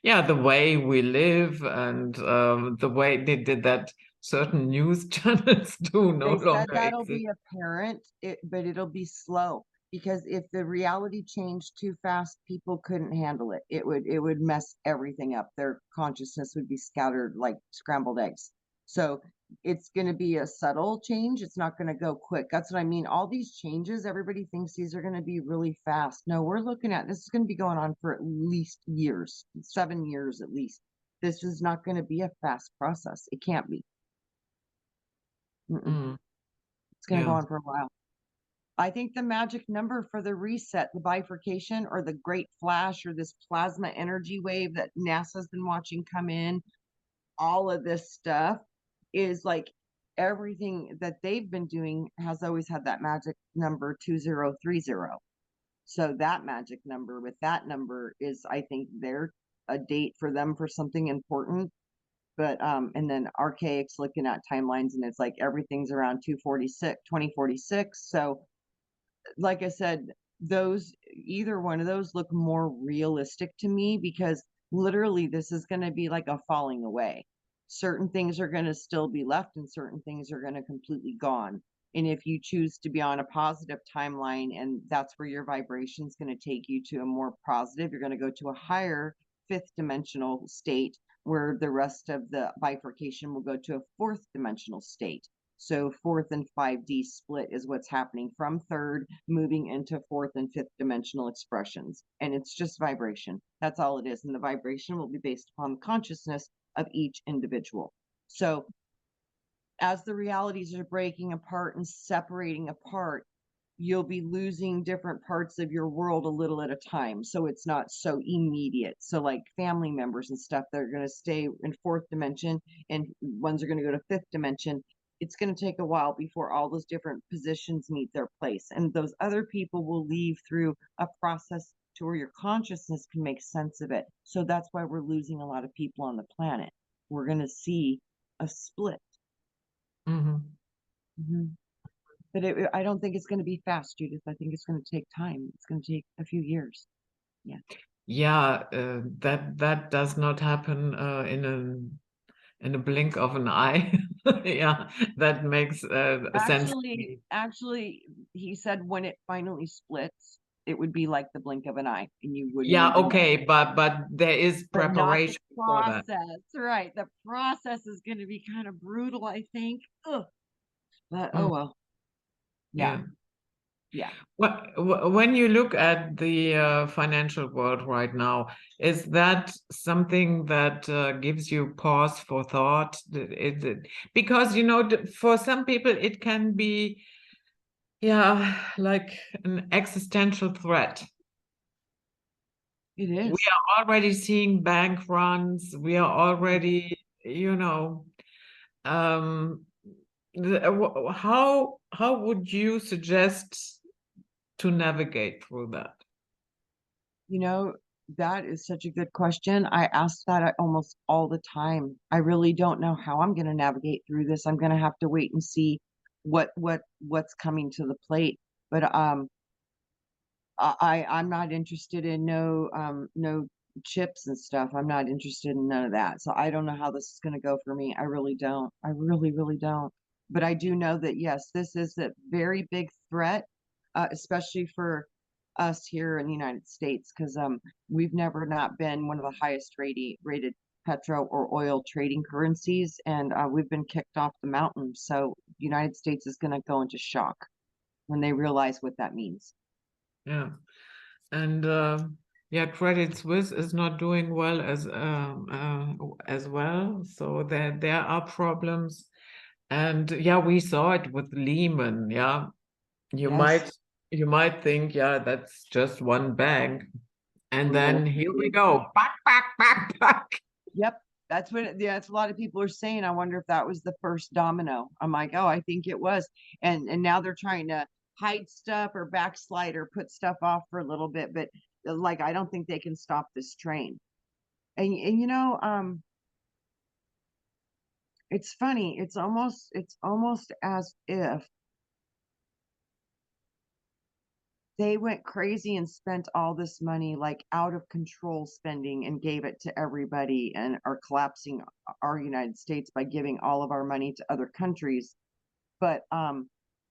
yeah, the way we live and the way they did that certain news channels do no They said longer that'll exist? be apparent, but it'll be slow because if the reality changed too fast, people couldn't handle it. It would mess everything up. Their consciousness would be scattered like scrambled eggs. So it's going to be a subtle change. It's not going to go quick. That's what I mean. All these changes, everybody thinks these are going to be really fast. No, we're looking at this is going to be going on for at least years, 7 years at least. This is not going to be a fast process. It can't be. Mm, It's going to go yeah. on for a while. I think the magic number for the reset, the bifurcation, or the great flash, or this plasma energy wave that NASA's been watching come in, all of this stuff is like everything that they've been doing has always had that magic number 2030. So that magic number with that number is, I think, they're a date for them for something important. But and then Archaic's looking at timelines and it's like everything's around 2046. So like I said, those either one of those look more realistic to me because literally this is going to be like a falling away. Certain things are going to still be left and certain things are going to completely gone. And if you choose to be on a positive timeline and that's where your vibration is going to take you to a more positive, you're going to go to a higher fifth dimensional state where the rest of the bifurcation will go to a fourth dimensional state. So fourth and 5D split is what's happening from third, moving into fourth and fifth dimensional expressions. And it's just vibration. That's all it is. And the vibration will be based upon the consciousness of each individual. So as the realities are breaking apart and separating apart, you'll be losing different parts of your world a little at a time. So it's not so immediate. So like family members and stuff, they're going to stay in fourth dimension and ones are going to go to fifth dimension. It's going to take a while before all those different positions meet their place. And those other people will leave through a process to where your consciousness can make sense of it. So that's why we're losing a lot of people on the planet. We're going to see a split. Mm-hmm. Mm-hmm. But I don't think it's going to be fast, Judith. I think it's going to take time. It's going to take a few years. Yeah. Yeah, that does not happen in a blink of an eye. Yeah, that makes sense to me. Actually, he said when it finally splits, it would be like the blink of an eye, and you wouldn't Yeah, even know. okay, but there is But not the preparation for that. process, right? The process is going to be kind of brutal, I think. Ugh. But oh Mm, well. Yeah. yeah. Yeah. When you look at the financial world right now, is that something that gives you pause for thought? Because, you know, for some people, it can be, yeah, like an existential threat. It We is. are already seeing bank runs. We are already, you know, um, how would you suggest to navigate through that? You know, that is such a good question. I ask that almost all the time. I really don't know how I'm going to navigate through this. I'm going to have to wait and see what's coming to the plate. But I'm not interested in no chips and stuff. I'm not interested in none of that. So I don't know how this is going to go for me. I really don't. I really don't. But I do know that yes, this is a very big threat, especially for us here in the United States, because we've never not been one of the highest rated petro or oil trading currencies, and we've been kicked off the mountain. So the United States is going to go into shock when they realize what that means. Yeah. And yeah, Credit Suisse is not doing well as well. So there are problems. And yeah, we saw it with Lehman. Yeah, you Yes. might you might think, yeah, that's just one bank. And Oh, then here we go. Back. yep. That's a lot of people are saying. I wonder if that was the first domino. I'm like, oh, I think it was. And now they're trying to hide stuff or backslide or put stuff off for a little bit, but like I don't think they can stop this train. And you know, it's funny. It's almost as if they went crazy and spent all this money like out of control spending and gave it to everybody and are collapsing our United States by giving all of our money to other countries. But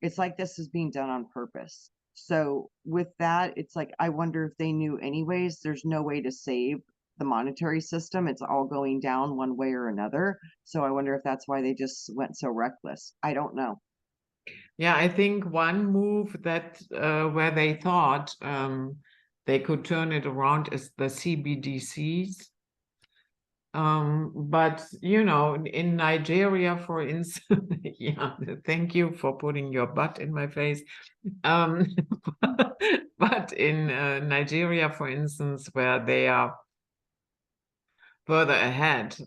it's like this is being done on purpose. So with that, it's like I wonder if they knew anyways, there's no way to save the monetary system. It's all going down one way or another. So I wonder if that's why they just went so reckless. I don't know. Yeah, I think one move that where they thought they could turn it around is the CBDCs. But you know, in Nigeria, for instance, yeah, thank you for putting your butt in my face. Um, but in Nigeria, for instance, where they are further ahead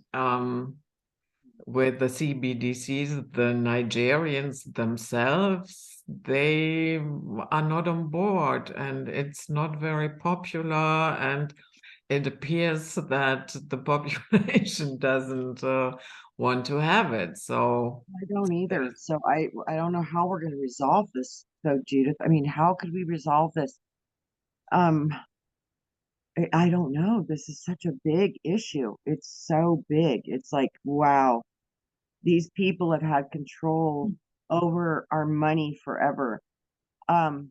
with the CBDCs, the Nigerians themselves, they are not on board, and it's not very popular, and it appears that the population doesn't want to have it. So I don't either. So I don't know how we're going to resolve this, though, Judith. I mean, how could we resolve this? Um, I don't know. This is such a big issue. It's so big. It's like, wow, these people have had control over our money forever. Um,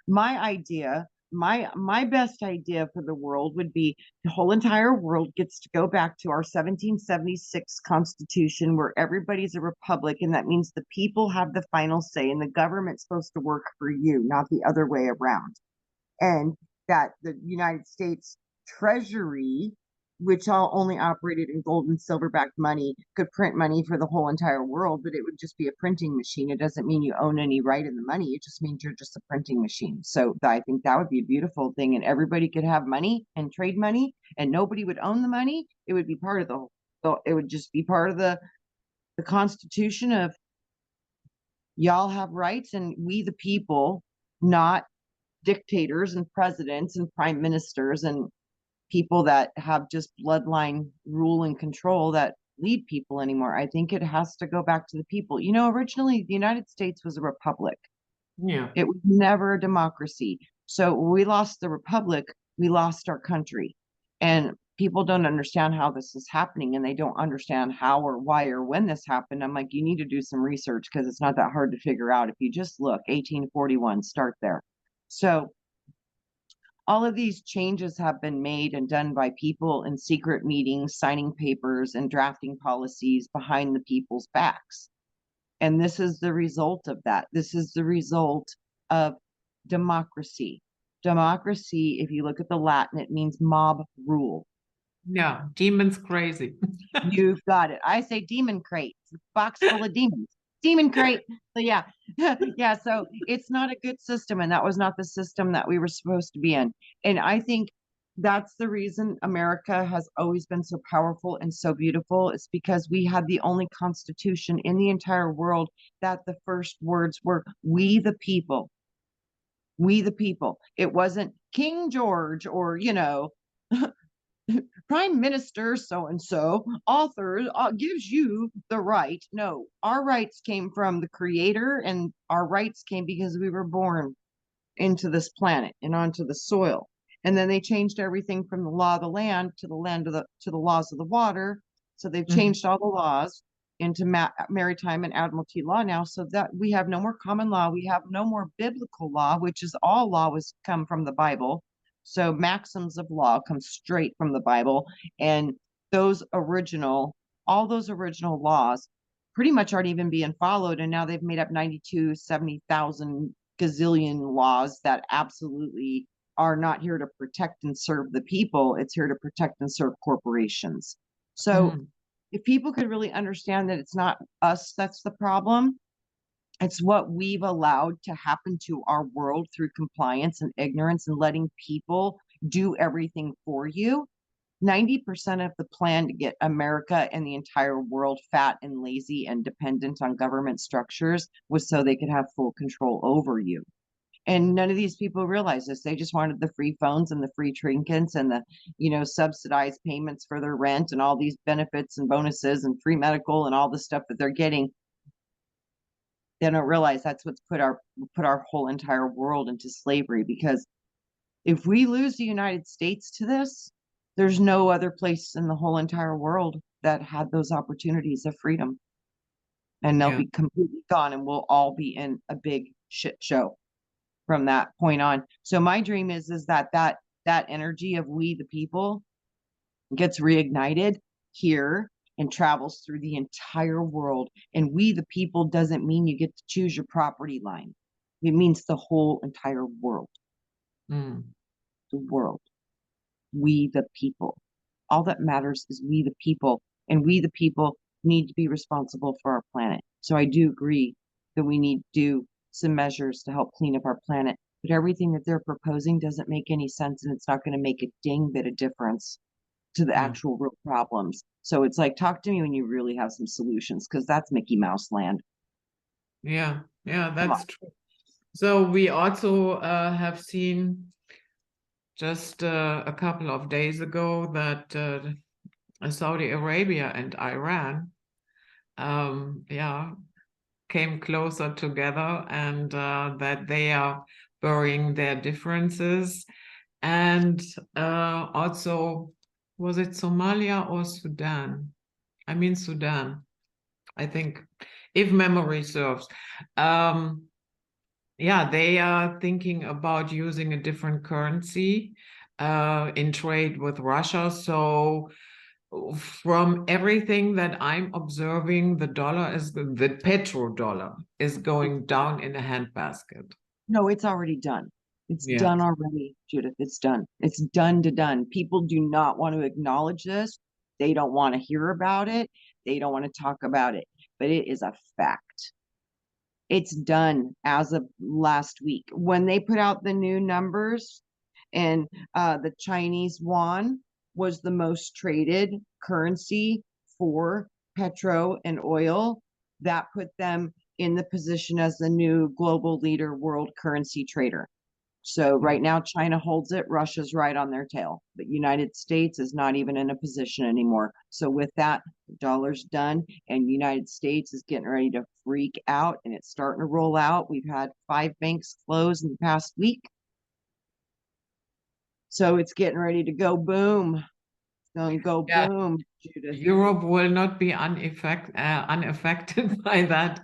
my idea, my best idea for the world would be the whole entire world gets to go back to our 1776 Constitution, where everybody's a republic, and that means the people have the final say, and the government's supposed to work for you, not the other way around. And that the United States Treasury, which all only operated in gold and silver backed money, could print money for the whole entire world, but it would just be a printing machine. It doesn't mean you own any right in the money. It just means you're just a printing machine. So I think that would be a beautiful thing. And everybody could have money and trade money, and nobody would own the money. It would be part of it would just be part of the Constitution of y'all have rights and we the people, not dictators and presidents and prime ministers and people that have just bloodline rule and control that lead people anymore. I think it has to go back to the people. You know, originally the United States was a republic. yeah. It was never a democracy. So when we lost the republic, we lost our country. And people don't understand how this is happening, and they don't understand how or why or when this happened. I'm like, you need to do some research because it's not that hard to figure out. If you just look, 1841, start there. So all of these changes have been made and done by people in secret meetings, signing papers and drafting policies behind the people's backs. And this is the result of that. This is the result of democracy. Democracy, if you look at the Latin, it means mob rule. Yeah, demons crazy. You've got it. I say demon crate, box full of demons. Demon crate. So yeah, yeah. So it's not a good system, and that was not the system that we were supposed to be in. And I think that's the reason America has always been so powerful and so beautiful. It's because we had the only constitution in the entire world that the first words were "We the people." We the people. It wasn't King George or Prime Minister so and so author gives you the right. No, our rights came from the Creator, and our rights came because we were born into this planet and onto the soil. And then they changed everything from the law of the land to the laws of the water. So they've changed all the laws into maritime and admiralty law now, so that we have no more common law. We have no more biblical law, which is all law was come from the Bible. So maxims of law come straight from the Bible, and all those original laws pretty much aren't even being followed. And now they've made up 70,000 gazillion laws that absolutely are not here to protect and serve the people. It's here to protect and serve corporations. So if people could really understand that it's not us that's the problem, it's what we've allowed to happen to our world through compliance and ignorance and letting people do everything for you. 90% of the plan to get America and the entire world fat and lazy and dependent on government structures was so they could have full control over you. And none of these people realize this. They just wanted the free phones and the free trinkets and the, subsidized payments for their rent and all these benefits and bonuses and free medical and all the stuff that they're getting. They don't realize that's what's put our whole entire world into slavery. Because if we lose the United States to this, there's no other place in the whole entire world that had those opportunities of freedom. And they'll be completely gone, and we'll all be in a big shit show from that point on. So my dream is that energy of we the people gets reignited here and travels through the entire world. And we, the people, doesn't mean you get to choose your property line. It means the whole entire world. Mm. The world. We, the people. All that matters is we, the people. And we, the people, need to be responsible for our planet. So I do agree that we need to do some measures to help clean up our planet. But everything that they're proposing doesn't make any sense, and it's not going to make a dang bit of difference to the Mm. actual real problems. So it's like, talk to me when you really have some solutions, because that's Mickey Mouse land. Yeah, Come that's on. true. So we also have seen just a couple of days ago that Saudi Arabia and Iran, came closer together, and that they are burying their differences. And also, was it Somalia or Sudan? I mean, Sudan, I think, if memory serves. Yeah, they are thinking about using a different currency in trade with Russia. So from everything that I'm observing, the petrodollar is going down in a handbasket. No, it's already done. It's Yeah. done already, Judith. It's done. It's done to done. People do not want to acknowledge this. They don't want to hear about it. They don't want to talk about it, but it is a fact. It's done as of last week. When they put out the new numbers, and the Chinese yuan was the most traded currency for petro and oil, that put them in the position as the new global leader, world currency trader. So right now, China holds it. Russia's right on their tail. But United States is not even in a position anymore. So with that, the dollar's done, and United States is getting ready to freak out, and it's starting to roll out. We've had 5 banks close in the past week. So it's getting ready to go boom. It's going to go Yeah. boom, Judith. Europe will not be unaffected by that.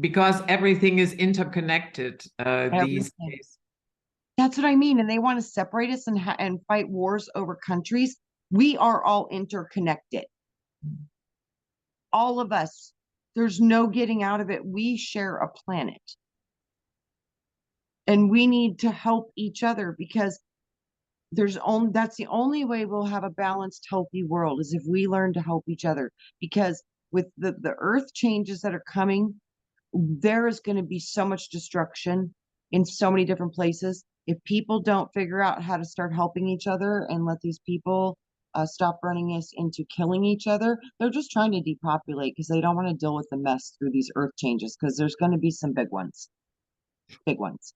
Because everything is interconnected these Everything. days. That's what I mean. And they want to separate us and fight wars over countries. We are all interconnected. All of us. There's no getting out of it. We share a planet. And we need to help each other, because that's the only way we'll have a balanced, healthy world, is if we learn to help each other. Because with the earth changes that are coming, there is going to be so much destruction in so many different places. If people don't figure out how to start helping each other and let these people stop running us into killing each other, they're just trying to depopulate because they don't want to deal with the mess through these earth changes, because there's going to be some big ones. Big ones.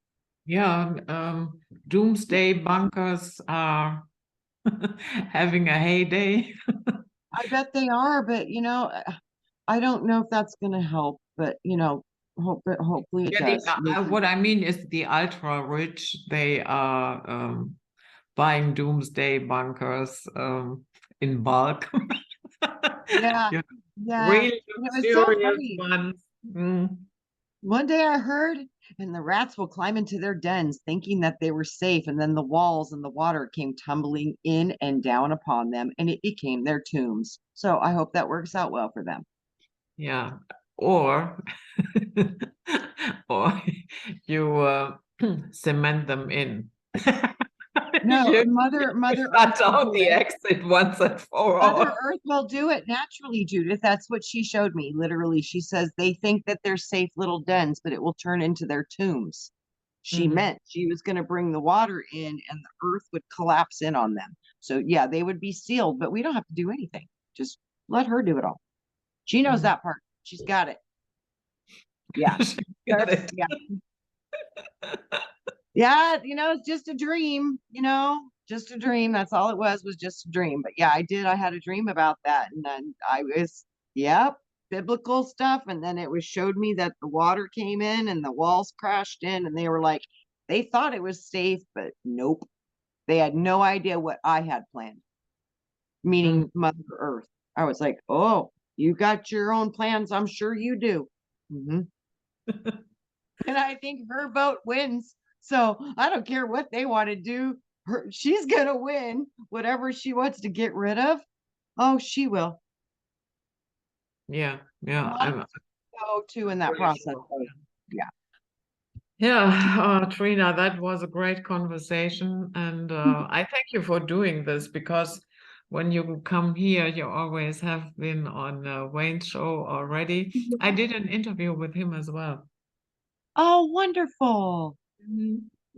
Yeah, doomsday bunkers are having a heyday. I bet they are, but I don't know if that's going to help, but hopefully it Yeah, does. what I mean is the ultra rich, they are buying doomsday bunkers in bulk. Yeah, Yeah, yeah. really And it was so luxurious funny. ones. Mm. One day I heard, and the rats will climb into their dens thinking that they were safe, and then the walls and the water came tumbling in and down upon them, and it became their tombs. So I hope that works out well for them. Yeah, or or you cement them in. No, You Mother Earth shut will down do the it. exit once and for Mother all. Earth will do it naturally, Judith. That's what she showed me. Literally, she says they think that they're safe little dens, but it will turn into their tombs. She Mhm. meant she was going to bring the water in and the earth would collapse in on them. So, yeah, they would be sealed, but we don't have to do anything. Just let her do it all. She knows Mhm. that part. She's got it. Yeah. She got it. Yeah. Yeah. It's just a dream, just a dream. That's all it was just a dream. But yeah, I had a dream about that. And then yep, biblical stuff. And then it was showed me that the water came in and the walls crashed in, and they were like, they thought it was safe, but nope. They had no idea what I had planned, Mm. meaning Mother Earth. I was like, oh, you got your own plans. I'm sure you do. And I think her vote wins. So I don't care what they want to do. she's gonna win whatever she wants to get rid of. Oh, she will. Yeah, yeah. Love I'm go to in that pretty process. sure. Yeah. Yeah, Trina, that was a great conversation. And I thank you for doing this because when you come here, you always have been on Wayne's show already. I did an interview with him as well. Oh, wonderful.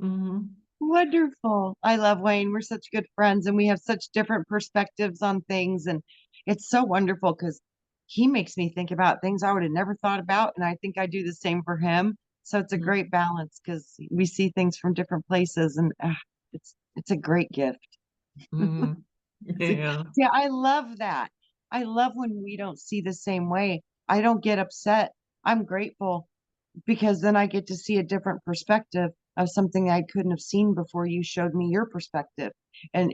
Hmm. Wonderful. I love Wayne. We're such good friends and we have such different perspectives on things. And it's so wonderful because he makes me think about things I would have never thought about. And I think I do the same for him. So it's a great balance because we see things from different places and it's a great gift. Hmm. Yeah. Yeah, I love that. I love when we don't see the same way. I don't get upset. I'm grateful because then I get to see a different perspective of something I couldn't have seen before you showed me your perspective. And,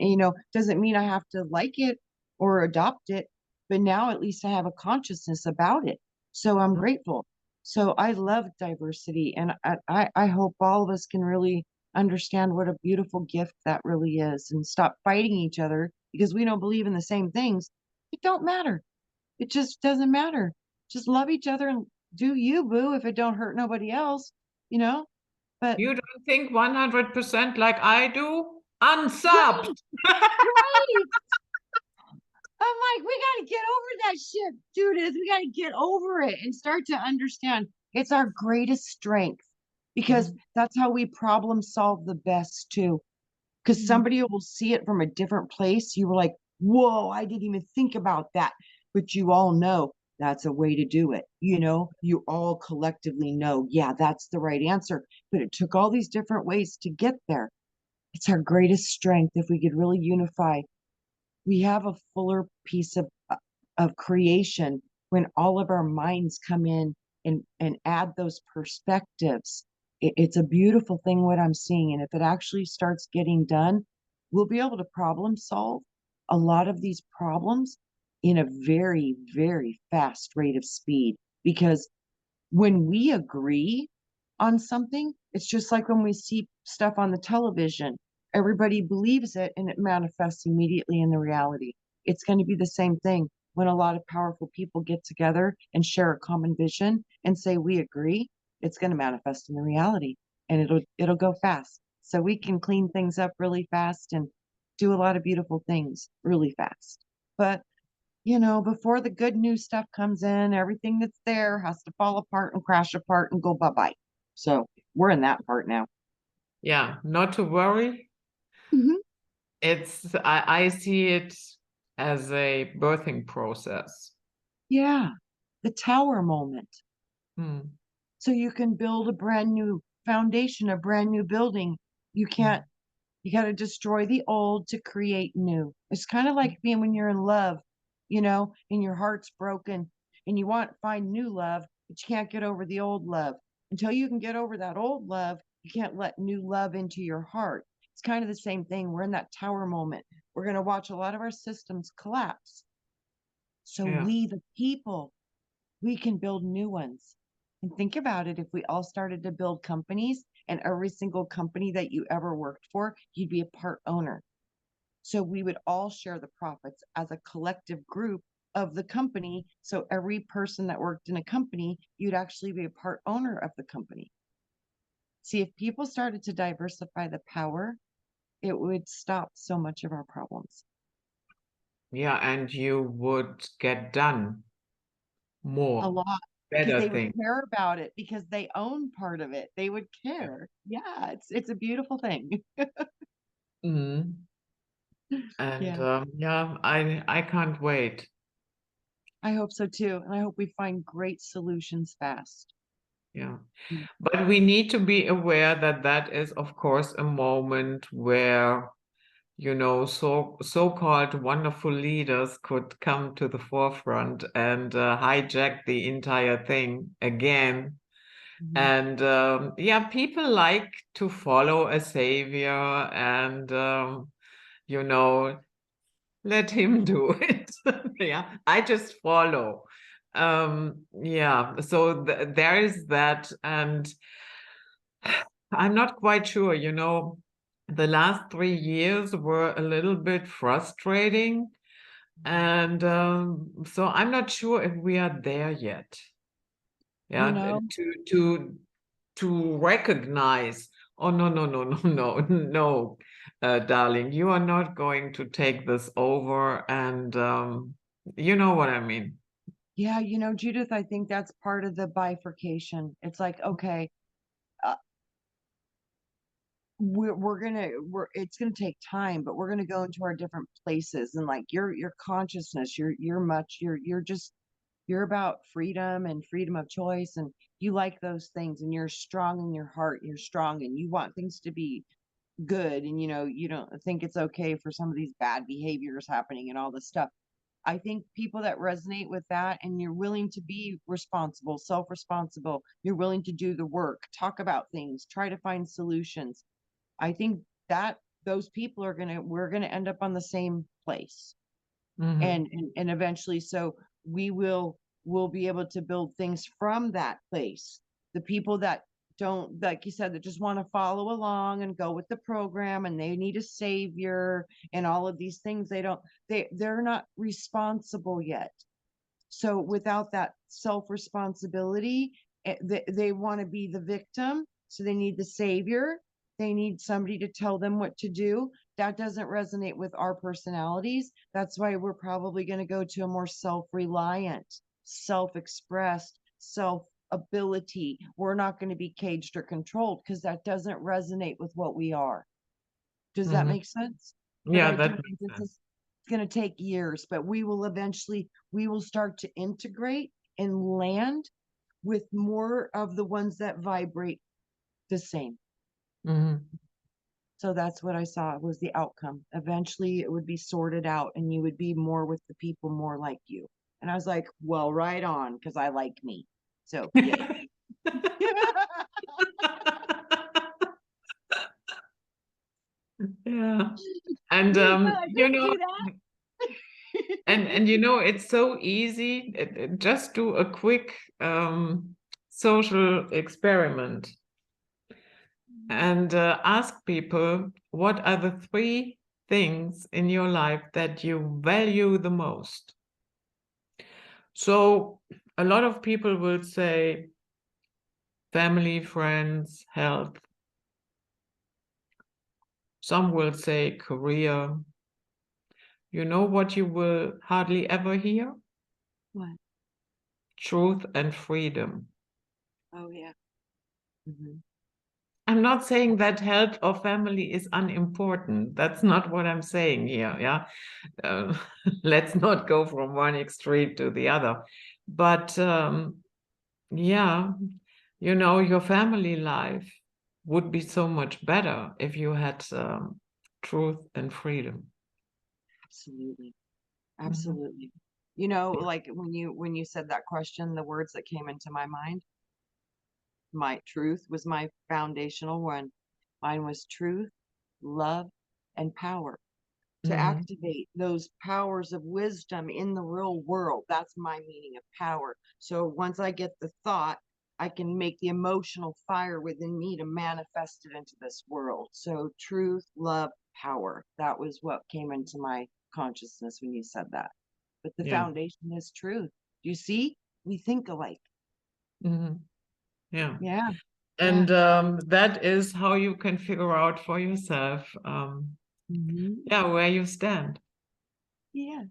doesn't mean I have to like it or adopt it, but now at least I have a consciousness about it. So I'm grateful. So I love diversity, and I hope all of us can really understand what a beautiful gift that really is and stop fighting each other because we don't believe in the same things. It don't matter. It just doesn't matter. Just love each other and do you, boo, if it don't hurt nobody else, you know? But You don't think 100% like I do? Unsubbed. right, right. I'm like, we got to get over that shit, Judith. We got to get over it and start to understand it's our greatest strength because Mhm. that's how we problem solve the best too. Because Mhm. somebody will see it from a different place. You were like, whoa, I didn't even think about that. But you all know that's a way to do it. You all collectively know, yeah, that's the right answer. But it took all these different ways to get there. It's our greatest strength if we could really unify. We have a fuller piece of creation when all of our minds come in and add those perspectives. It's a beautiful thing what I'm seeing. And if it actually starts getting done, we'll be able to problem solve a lot of these problems in a very, very fast rate of speed. Because when we agree on something, it's just like when we see stuff on the television. Everybody believes it and it manifests immediately in the reality. It's going to be the same thing when a lot of powerful people get together and share a common vision and say we agree, it's going to manifest in the reality and it'll go fast. So we can clean things up really fast and do a lot of beautiful things really fast. But before the good new stuff comes in, everything that's there has to fall apart and crash apart and go bye-bye. So we're in that part now. Yeah, not to worry. Mhm. I see it as a birthing process. Yeah, the tower moment. Hmm. So you can build a brand new foundation, a brand new building. You can't, you got to destroy the old to create new. It's kind of like being when you're in love, and your heart's broken and you want to find new love, but you can't get over the old love. Until you can get over that old love, you can't let new love into your heart. It's kind of the same thing. We're in that tower moment. We're going to watch a lot of our systems collapse. So Yeah. we, the people, we can build new ones. And think about it, if we all started to build companies and every single company that you ever worked for, you'd be a part owner. So we would all share the profits as a collective group of the company. So every person that worked in a company, you'd actually be a part owner of the company. See, if people started to diversify the power, it would stop so much of our problems. Yeah, and you would get done A more, lot because better they would things. care about it because they own part of it. They would care. Yeah, it's a beautiful thing. Mhm. And Yeah, yeah, I can't wait. I hope so too. And I hope we find great solutions fast. Yeah. Mm. But we need to be aware that that is, of course, a moment where, so-called wonderful leaders could come to the forefront and hijack the entire thing again. Mhm. And yeah, people like to follow a savior and, you know, let him do it. Yeah, I just follow. Yeah, so there is that. And I'm not quite sure, the last 3 years were a little bit frustrating. And so I'm not sure if we are there yet. You Yeah, know, to recognize, oh no, no, no, no, no, no, darling, you are not going to take this over, and you know what I mean. yeah, you know, Judith, I think that's part of the bifurcation. It's like, okay, uh, it's gonna take time, but we're gonna go into our different places, and like your consciousness, you're just you're about freedom and freedom of choice, and you like those things, and you're strong in your heart, you're strong, and you want things to be good, and you know, you don't think it's okay for some of these bad behaviors happening and all this stuff. I think people that resonate with that, and you're willing to be responsible, self-responsible, you're willing to do the work, talk about things, try to find solutions. I think that those people are we're gonna end up on the same place. Mhm. And eventually, so we'll be able to build things from that place. The people that don't, like you said, that just want to follow along and go with the program, and they need a savior and all of these things, they're not responsible yet. So without that self-responsibility, they want to be the victim. So they need the savior. They need somebody to tell them what to do. That doesn't resonate with our personalities. That's why we're probably going to go to a more self-reliant, self-expressed, self-ability. We're not going to be caged or controlled because that doesn't resonate with what we are. Does that Mhm. make sense? But Yeah, I do that think makes this sense. is going to take years, but we will start to integrate and land with more of the ones that vibrate the same. Mhm. So that's what I saw was the outcome. Eventually it would be sorted out, and you would be more with the people more like you. And I was like, well, right on, because I like me. So yay. Yeah. And Well, I you didn't know, do that. and you know, it's so easy. Just do a quick social experiment and ask people, what are the 3 things in your life that you value the most? So a lot of people will say family, friends, health. Some will say career. You know what you will hardly ever hear? What? Truth and freedom. Oh yeah. Hmm. I'm not saying that health or family is unimportant. That's not what I'm saying here. Yeah. Uh, let's not go from one extreme to the other. But yeah, you know, your family life would be so much better if you had truth and freedom. Absolutely. Mhm. Absolutely. You know, like when you said that question, the words that came into my mind, my truth was my foundational one. Mine was truth, love, and power. To Mhm. activate those powers of wisdom in the real world. That's my meaning of power. So once I get the thought, I can make the emotional fire within me to manifest it into this world. So truth, love, power. That was what came into my consciousness when you said that. But the Yeah. foundation is truth. You see, we think alike. Mhm. Yeah. Yeah, yeah. And that is how you can figure out for yourself, Hmm. yeah, where you stand. Yes.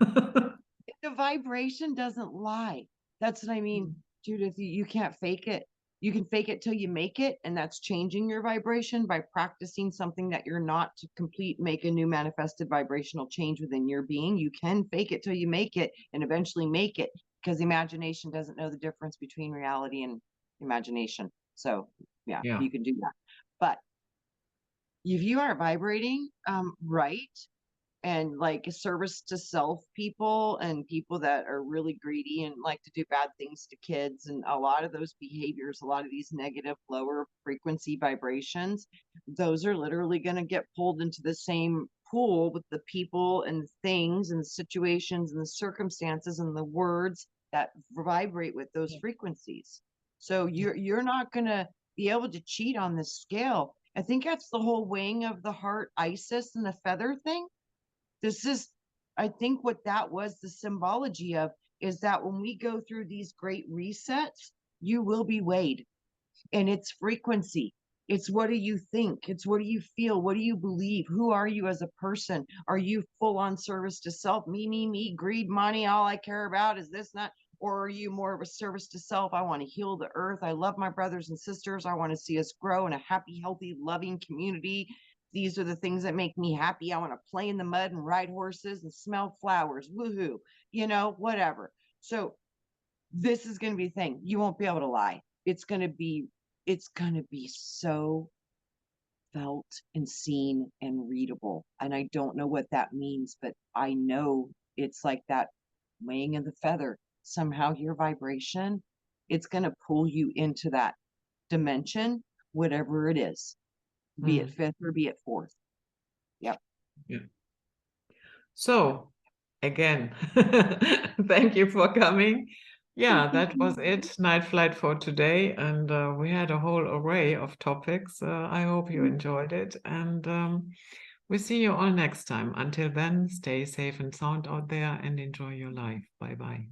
The vibration doesn't lie. That's what I mean, Judith. You can't fake it. You can fake it till you make it, and that's changing your vibration by practicing something that you're not to complete, make a new manifested vibrational change within your being. You can fake it till you make it and eventually make it, because imagination doesn't know the difference between reality and imagination. So, yeah, Yeah. you can do that. But if you are vibrating right, and like a service to self people and people that are really greedy and like to do bad things to kids, and a lot of those behaviors, a lot of these negative lower frequency vibrations, those are literally going to get pulled into the same pool with the people and things and situations and the circumstances and the words that vibrate with those frequencies. So you're not going to be able to cheat on this scale. I think that's the whole weighing of the heart, Isis and the feather thing. This is, I think what that was the symbology of is that when we go through these great resets, you will be weighed, and it's frequency. It's what do you think? It's what do you feel? What do you believe? Who are you as a person? Are you full on service to self? Me, greed, money. All I care about is this, not. Or are you more of a service to self? I want to heal the earth. I love my brothers and sisters. I want to see us grow in a happy, healthy, loving community. These are the things that make me happy. I want to play in the mud and ride horses and smell flowers. Woohoo. Whatever. So this is going to be the thing. You won't be able to lie. It's going to be so felt and seen and readable. And I don't know what that means, but I know it's like that weighing of the feather. Somehow your vibration, it's going to pull you into that dimension, whatever it is, be it fifth or be it fourth. Yep. Yeah. So again, thank you for coming. Yeah, that was it, Night Flight for today. And we had a whole array of topics. I hope you enjoyed it. And we see you all next time. Until then, stay safe and sound out there and enjoy your life. Bye-bye.